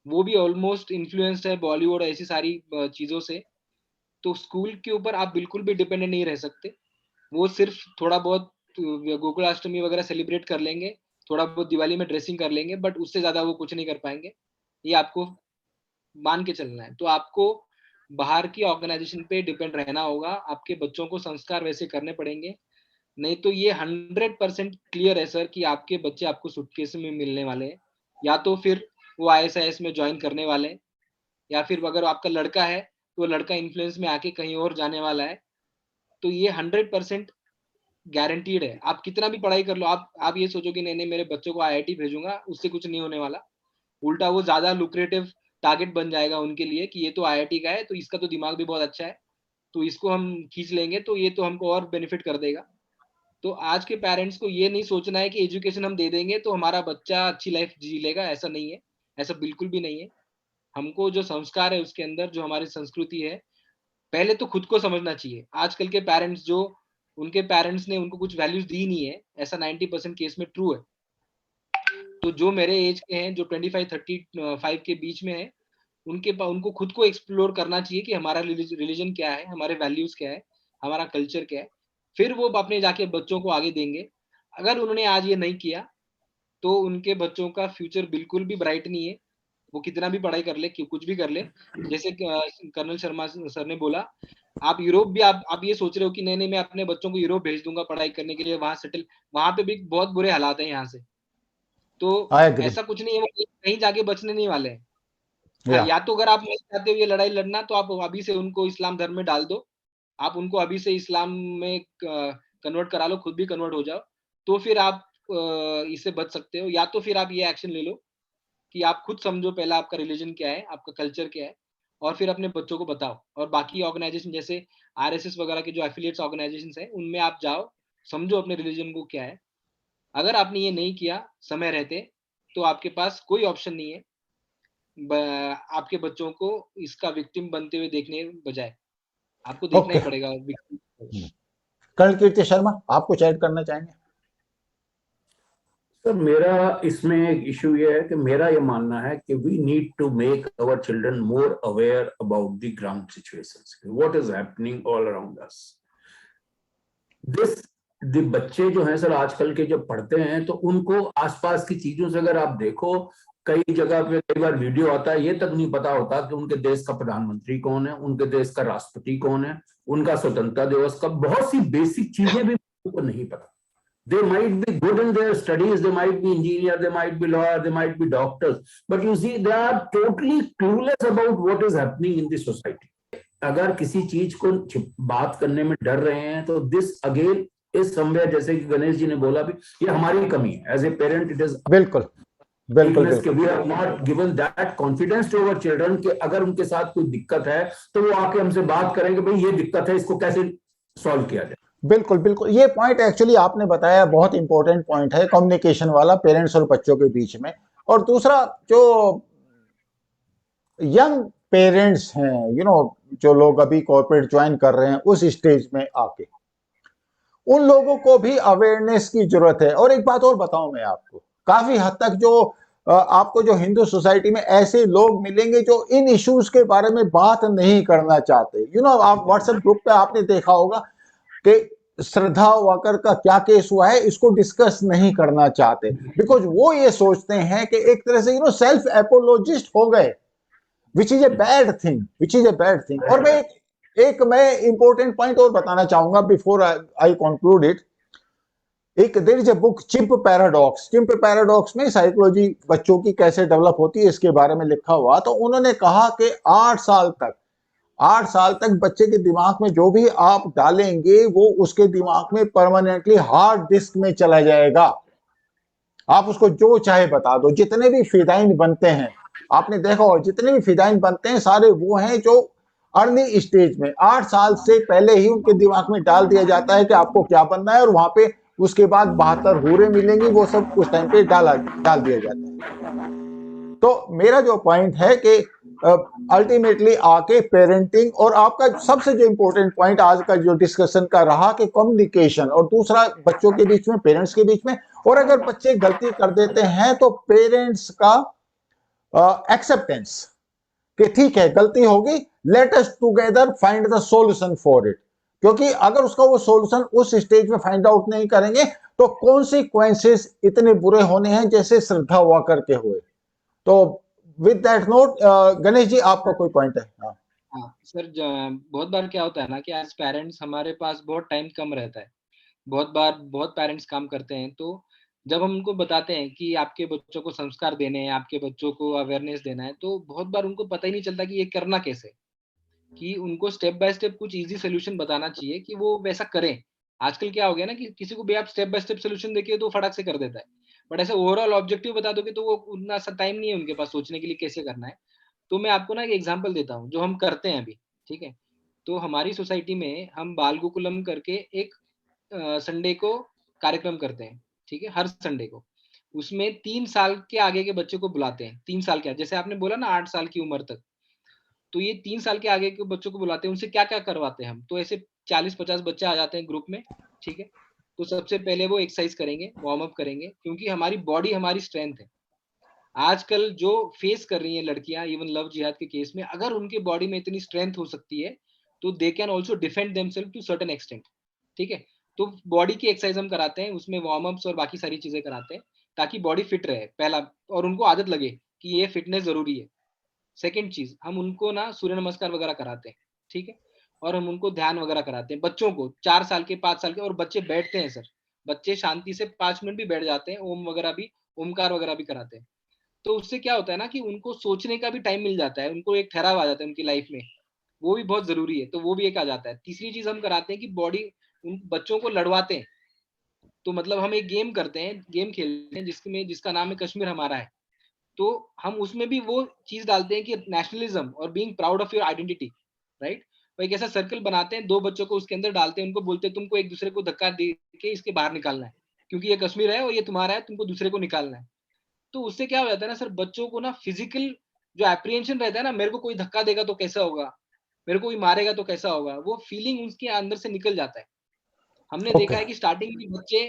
वो भी ऑलमोस्ट इन्फ्लुएंस्ड है बॉलीवुड ऐसी सारी चीज़ों से। तो स्कूल के ऊपर आप बिल्कुल भी डिपेंडेंट नहीं रह सकते। वो सिर्फ थोड़ा बहुत गोकुलाष्टमी वगैरह सेलिब्रेट कर लेंगे, थोड़ा बहुत दिवाली में ड्रेसिंग कर लेंगे, बट उससे ज़्यादा वो कुछ नहीं कर पाएँगे। ये आपको मान के चलना है। तो आपको बाहर की ऑर्गेनाइजेशन पे डिपेंड रहना होगा, आपके बच्चों को संस्कार वैसे करने पड़ेंगे। नहीं तो ये 100% क्लियर है सर कि आपके बच्चे आपको सूटकेस में मिलने वाले हैं, या तो फिर वो आईएसआईएस में ज्वाइन करने वाले हैं, या फिर अगर आपका लड़का है, तो वो लड़का इन्फ्लुएंस में आके कहीं और जाने वाला है। तो ये 100% गारंटीड है। आप कितना भी पढ़ाई कर लो, आप ये सोचो कि नहीं-नहीं मेरे बच्चों को आईआईटी भेजूँगा, उससे कुछ नहीं होने वाला। उल्टा वो ज़्यादा लुक्रेटिव टारगेट बन जाएगा उनके लिए कि ये तो आईआईटी का है, तो इसका तो दिमाग भी बहुत अच्छा है, तो इसको हम खींच लेंगे, तो ये तो हमको और बेनिफिट कर देगा। तो आज के पेरेंट्स को ये नहीं सोचना है कि एजुकेशन हम दे देंगे तो हमारा बच्चा अच्छी लाइफ जी लेगा, ऐसा नहीं है। ऐसा बिल्कुल भी नहीं है। हमको जो संस्कार है उसके अंदर, जो हमारी संस्कृति है, पहले तो खुद को समझना चाहिए। आजकल के पेरेंट्स जो उनके पेरेंट्स ने उनको कुछ वैल्यूज़ दी नहीं है, ऐसा 90% केस में ट्रू है। तो जो मेरे एज के हैं, जो 25-35 के बीच में हैं, उनको खुद को एक्सप्लोर करना चाहिए कि हमारा रिलीजन क्या है, हमारे वैल्यूज़ क्या है, हमारा कल्चर क्या है। फिर वो अपने जाके बच्चों को आगे देंगे। अगर उन्होंने आज ये नहीं किया, तो उनके बच्चों का फ्यूचर बिल्कुल भी ब्राइट नहीं है। वो कितना भी पढ़ाई कर ले, कुछ भी कर ले। जैसे कर्नल शर्मा सर ने बोला, आप यूरोप भी आप ये सोच रहे हो कि नहीं-नहीं मैं अपने बच्चों को यूरोप भेज दूँगा पढ़ाई करने के लिए, वहाँ सेटल, वहाँ पे भी बहुत बुरे हालात हैं यहाँ से। तो आई एग्री। ऐसा कुछ नहीं है, वो कहीं जाके बचने नहीं वाले हैं। हाँ, या या तो अगर आप नहीं चाहते हो ये लड़ाई लड़ना, तो आप अभी से उनको इस्लाम धर्म में डाल दो। आप उनको अभी से इस्लाम में कन्वर्ट करा लो, खुद भी कन्वर्ट हो जाओ। तो फिर आप इससे बच सकते हो, या तो फिर आप ये एक्शन ले लो कि आप खुद समझो पहले आपका रिलीजन क्या है, आपका कल्चर क्या है, और फिर अपने बच्चों को बताओ। और बाकी ऑर्गेनाइजेशन जैसे आरएसएस वगैरह के जो एफिलिएट्स ऑर्गेनाइजेशंस हैं, उनमें आप जाओ, समझो अपने रिलीजन को क्या है। अगर आपने ये नहीं किया समय रहते, तो आपके पास कोई ऑप्शन नहीं है आपके बच्चों को इसका विक्टिम बनते हुए देखने बजाय, आपको देखना ओके। ही पड़ेगा विक्टिम। कर्नल कीर्ति शर्मा, आप कुछ ऐड करना चाहेंगे? सर मेरा इसमें एक इशू ये है कि मेरा ये मानना है कि we need to make our children more aware about the ground situations, what is happening all around us. This the बच्चे जो हैं सर आजकल के जब पढ़ते हैं तो उनको आसपास की चीजों से अगर आप देखो, कई जगह पे कई बार वीडियो आता है, ये तक नहीं पता होता कि उनके देश का प्रधानमंत्री कौन है, उनके देश का राष्ट्रपति कौन है, उनका स्वतंत्रता दिवस का बहुत सी बेसिक चीजें भी उनको नहीं पता। They might be good in their studies, they might be engineer, they might be lawyer, they might be doctors, but you see they are totally clueless about what is happening in the society. अगर किसी चीज को बात करने में डर रहे हैं तो दिस अगेन इज समवेयर, जैसे कि गणेश जी ने बोला भी, ये हमारी कमी है as a parent. It is बिल्कुल बिल्कुल बिल्कुल। We are not given that confidence to our children कि अगर उनके साथ कोई दिक्कत है तो वो आके हमसे बात करेंगे, भाई ये दिक्कत है, इसको कैसे सॉल्व किया जाए। बिल्कुल बिल्कुल, ये पॉइंट एक्चुअली आपने बताया बहुत इंपॉर्टेंट पॉइंट है, कम्युनिकेशन वाला पेरेंट्स और बच्चों के बीच में। और दूसरा, जो यंग पेरेंट्स हैं, जो लोग अभी कॉर्पोरेट ज्वाइन कर रहे हैं उस स्टेज में आके, उन लोगों को भी अवेयरनेस की जरूरत है। और एक बात और बताऊं मैं आपको, काफी हद तक जो आपको जो हिंदू सोसाइटी में ऐसे लोग मिलेंगे जो इन इश्यूज के बारे में बात नहीं करना चाहते। आप व्हाट्सएप ग्रुप पे आपने देखा होगा कि श्रद्धा वाकर का क्या केस हुआ है, इसको डिस्कस नहीं करना चाहते, बिकॉज वो ये सोचते हैं कि एक तरह से सेल्फ एपोलॉजिस्ट हो गए, which is a bad thing, which is a bad thing. और मैं इंपॉर्टेंट पॉइंट और बताना चाहूंगा before I conclude it. There is a book chimp paradox. Chimp paradox में साइकोलॉजी बच्चों की कैसे डेवलप होती है इसके बारे में लिखा हुआ। तो उन्होंने कहा कि 8 साल तक बच्चे के दिमाग में जो भी आप डालेंगे वो उसके दिमाग में परमानेंटली हार्ड डिस्क में चला जाएगा। आप उसको जो चाहे बता दो, जितने भी फिदाइन बनते हैं, आपने देखा हो जितने भी फिदाइन बनते हैं सारे वो हैं जो अर्ली स्टेज में 8 साल से पहले ही उनके दिमाग में डाल दिया जाता है कि आपको क्या बनना है, और वहां पे उसके बाद 72 हूरें मिलेंगी, वो सब उस टाइम पे डाल दिया जाता है। तो मेरा जो पॉइंट है कि अल्टीमेटली आके पेरेंटिंग, और आपका सबसे जो इम्पोर्टेंट पॉइंट आज का जो डिस्कशन का रहा कि कम्युनिकेशन, और दूसरा बच्चों के बीच में, पेरेंट्स के बीच में, और अगर बच्चे गलती कर देते हैं तो पेरेंट्स का एक्सेप्टेंस कि ठीक है गलती होगी, let us together find the solution for it. क्योंकि अगर उसका वो सॉल्यूशन उस स्टेज में फाइंड आउट नहीं करेंगे तो कॉन्सिक्वेंसेस इतने बुरे होने हैं जैसे श्रद्धा हुआ करके हुए। तो with that note, Ganesh ji आपका कोई पॉइंट है? हाँ हाँ सर, बहुत बार क्या होता है ना कि एज पेरेंट्स हमारे पास बहुत टाइम कम रहता है। बहुत बार बहुत पेरेंट्स काम करते हैं, तो जब हम उनको बताते हैं कि आपके बच्चों को संस्कार देने हैं, आपके बच्चों को अवेयरनेस देना है, तो बहुत बार उनको पता ही नहीं चलता कि ये करना कैसे, कि उनको स्टेप बाय स्टेप कुछ इजी सोल्यूशन बताना चाहिए कि वो वैसा करें। आजकल क्या हो गया ना कि किसी को भी आप स्टेप बाय स्टेप सोल्यूशन देखिए तो फटाक से कर देता है, बट ऐसे ओवरऑल ऑब्जेक्टिव बता दोगे तो वो उतना सा टाइम नहीं है उनके पास सोचने के लिए कैसे करना है। तो मैं आपको ना एक एग्जांपल देता हूँ जो हम करते हैं अभी, ठीक है? तो हमारी सोसाइटी में हम बाल गोकुलम करके एक संडे को कार्यक्रम करते हैं, ठीक है? हर संडे को। उसमें 3 साल के आगे के बच्चे को बुलाते हैं। 3 साल के, जैसे आपने बोला ना 8 साल की उम्र तक। तो ये 3 साल के आगे के बच्चों को बुलाते हैं, उनसे क्या-क्या करवाते हैं हम। तो ऐसे 40-50 बच्चे आ जाते हैं ग्रुप में, ठीक है? तो सबसे पहले वो एक्सरसाइज करेंगे, वार्म अप करेंगे, क्योंकि हमारी बॉडी हमारी स्ट्रेंथ है। आजकल जो फेस कर रही हैं लड़कियां, इवन लव जिहाद के केस में, अगर उनके बॉडी में इतनी स्ट्रेंथ हो सकती है तो they can also defend themselves to certain extent, ठीक है? तो बॉडी की एक्सरसाइज हम कराते हैं, उसमें वार्म अप्स और बाकी सारी चीजें कराते हैं ताकि बॉडी फिट रहे पहला, और उनको आदत लगे कि ये फिटनेस जरूरी है। सेकंड चीज, हम उनको ना सूर्य नमस्कार वगैरह कराते हैं, ठीक है? और हम उनको ध्यान वगैरह कराते हैं बच्चों को, 4 साल के 5 साल के, और बच्चे बैठते हैं सर। बच्चे शांति से 5 मिनट भी बैठ जाते हैं, ओम वगैरह भी, ओमकार वगैरह भी कराते हैं। तो उससे क्या होता है ना कि उनको सोचने का भी टाइम मिल जाता है, उनको एक ठहराव आ जाता है उनकी लाइफ में, वो भी बहुत जरूरी है, तो वो भी एक आ जाता है। तीसरी चीज हम कराते हैं कि बॉडी, उन बच्चों को लड़वाते हैं। तो मतलब हम एक गेम करते हैं, गेम खेलते हैं जिसमें, जिसका नाम है कश्मीर हमारा है। तो हम उसमें भी वो चीज डालते हैं कि नेशनलिज्म और being proud of your identity, right? वो एक ऐसा सर्कल बनाते हैं, 2 बच्चों को उसके अंदर डालते हैं, उनको बोलते हैं तुमको एक दूसरे को धक्का दे के इसके बाहर निकालना है, क्योंकि ये कश्मीर है और ये तुम्हारा है, तुमको दूसरे को निकालना है। तो उससे क्या हो जाता है ना सर, बच्चों को ना फिजिकल जो एप्रिहेंशन रहता है ना, मेरे को कोई धक्का देगा तो कैसा होगा, मेरे को कोई मारेगा तो कैसा होगा, वो फीलिंग उसके अंदर से निकल जाता है। हमने देखा ओके। है कि स्टार्टिंग में बच्चे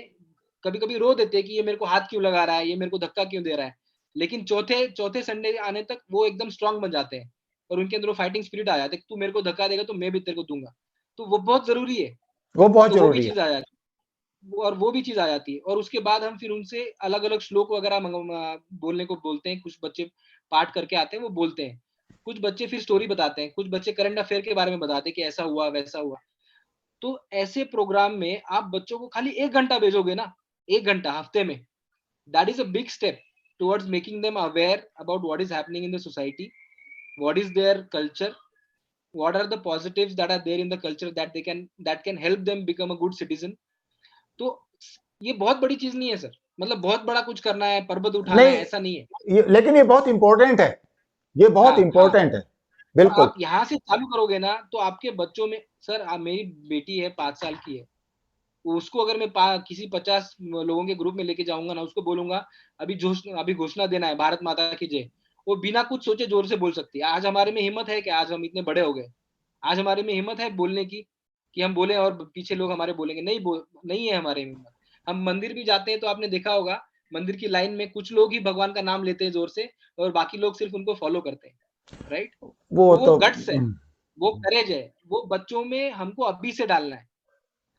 कभी-कभी रो देते हैं कि ये मेरे को हाथ क्यों लगा रहा है, ये मेरे को धक्का क्यों दे रहा है। लेकिन चौथे चौथे संडे आने तक वो एकदम स्ट्रांग बन जाते हैं और उनके अंदर वो फाइटिंग स्पिरिट आ जाती है, तू मेरे को धक्का देगा तो मैं भी तेरे को दूंगा। तो वो बहुत जरूरी है। वो बहुत तो वो भी जरूरी है। चीज आ जाती है, और वो भी चीज आ जाती है, और उसके बाद हम फिर उनसे अलग अलग श्लोक वगैरह बोलने को बोलते हैं। कुछ बच्चे पाठ करके आते हैं, वो बोलते हैं। कुछ बच्चे फिर स्टोरी बताते हैं, कुछ बच्चे करंट अफेयर के बारे में बताते हैं कि ऐसा हुआ वैसा हुआ। तो ऐसे प्रोग्राम में आप बच्चों को खाली 1 घंटा भेजोगे ना, 1 घंटा हफ्ते में, that is a big step towards making them aware about what is happening in the society, what is their culture, what are the positives that are there in the culture that can help them become a good citizen. तो ये बहुत बड़ी चीज नहीं है sir, मतलब बहुत बड़ा कुछ करना है, पर्वत उठाना है, ऐसा नहीं है। नहीं, लेकिन ये बहुत इंपॉर्टेंट है, ये बहुत हाँ हाँ, इंपॉर्टेंट है। तो बिल्कुल। आप यहाँ से चालू करोगे ना तो आपके बच्चों में, सर मेरी बेटी है 5 साल की है, उसको अगर मैं किसी 50 लोगों के ग्रुप में लेके जाऊंगा ना, उसको बोलूंगा अभी घोषणा देना है भारत माता की जय, वो बिना कुछ सोचे जोर से बोल सकती है। आज हमारे में हिम्मत है कि आज हम इतने बड़े हो गए, आज हमारे में हिम्मत है बोलने की कि हम बोले और पीछे लोग हमारे बोलेंगे? नहीं है हमारे में हिम्मत। हम मंदिर भी जाते हैं तो आपने देखा होगा, मंदिर की लाइन में कुछ लोग ही भगवान का नाम लेते हैं जोर से, और बाकी लोग सिर्फ उनको फॉलो करते हैं, राइट? वो तो वो तो गट्स है, वो करेज है, वो बच्चों में हमको अभी से डालना है।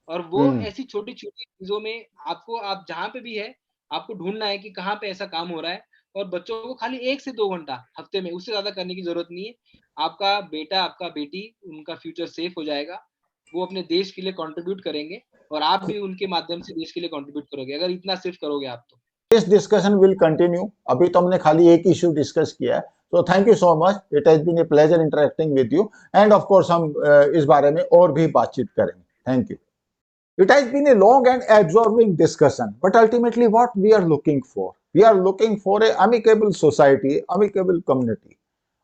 और वो हम्म। ऐसी छोटी-छोटी चीज़ों में आपको, आप जहाँ पे भी है, आपको ढूँढना है कि कहाँ पे ऐसा काम हो रहा है, और बच्चों को खाली 1 से 2 घंटा हफ्ते में, उससे ज़्यादा करने की ज़रूरत नहीं है। आपका बेटा, आपका बेटी, उनका फ्यूचर सेफ हो जाएगा। वो अपने देश के लिए कंट्रीब्यूट करेंगे और आप भी उनके माध्यम से देश के लिए कंट्रीब्यूट करोगे, अगर इतना सिर्फ करोगे आप तो। This discussion will continue. अभी तो हमने खाली एक इश्यू डिस्कस किया है। तो thank you so much, it has been a pleasure interacting with you, and of course हम इस बारे में और भी बातचीत करेंगे। Thank you. It has been a long and absorbing discussion, but ultimately what we are looking for? We are looking for a amicable society, amicable community.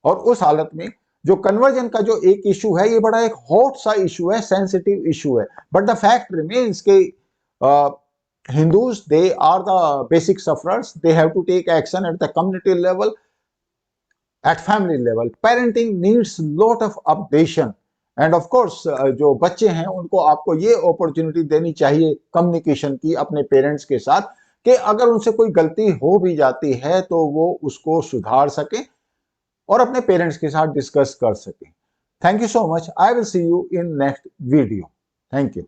और उस हालत में जो कन्वर्जन का जो एक इशू है, ये बड़ा एक हॉट सा इशू है, सेंसिटिव इशू है, बट द फैक्ट रिमेन्स के Hindus, they are the basic sufferers. They have to take action at the community level. at family level. Parenting needs lot of updation. And of course जो बच्चे हैं उनको आपको ये opportunity देनी चाहिए communication की अपने पेरेंट्स के साथ, कि अगर उनसे कोई गलती हो भी जाती है तो वो उसको सुधार सकें और अपने पेरेंट्स के साथ डिस्कस कर सकें. Thank you so much. I will see you in next video. Thank you.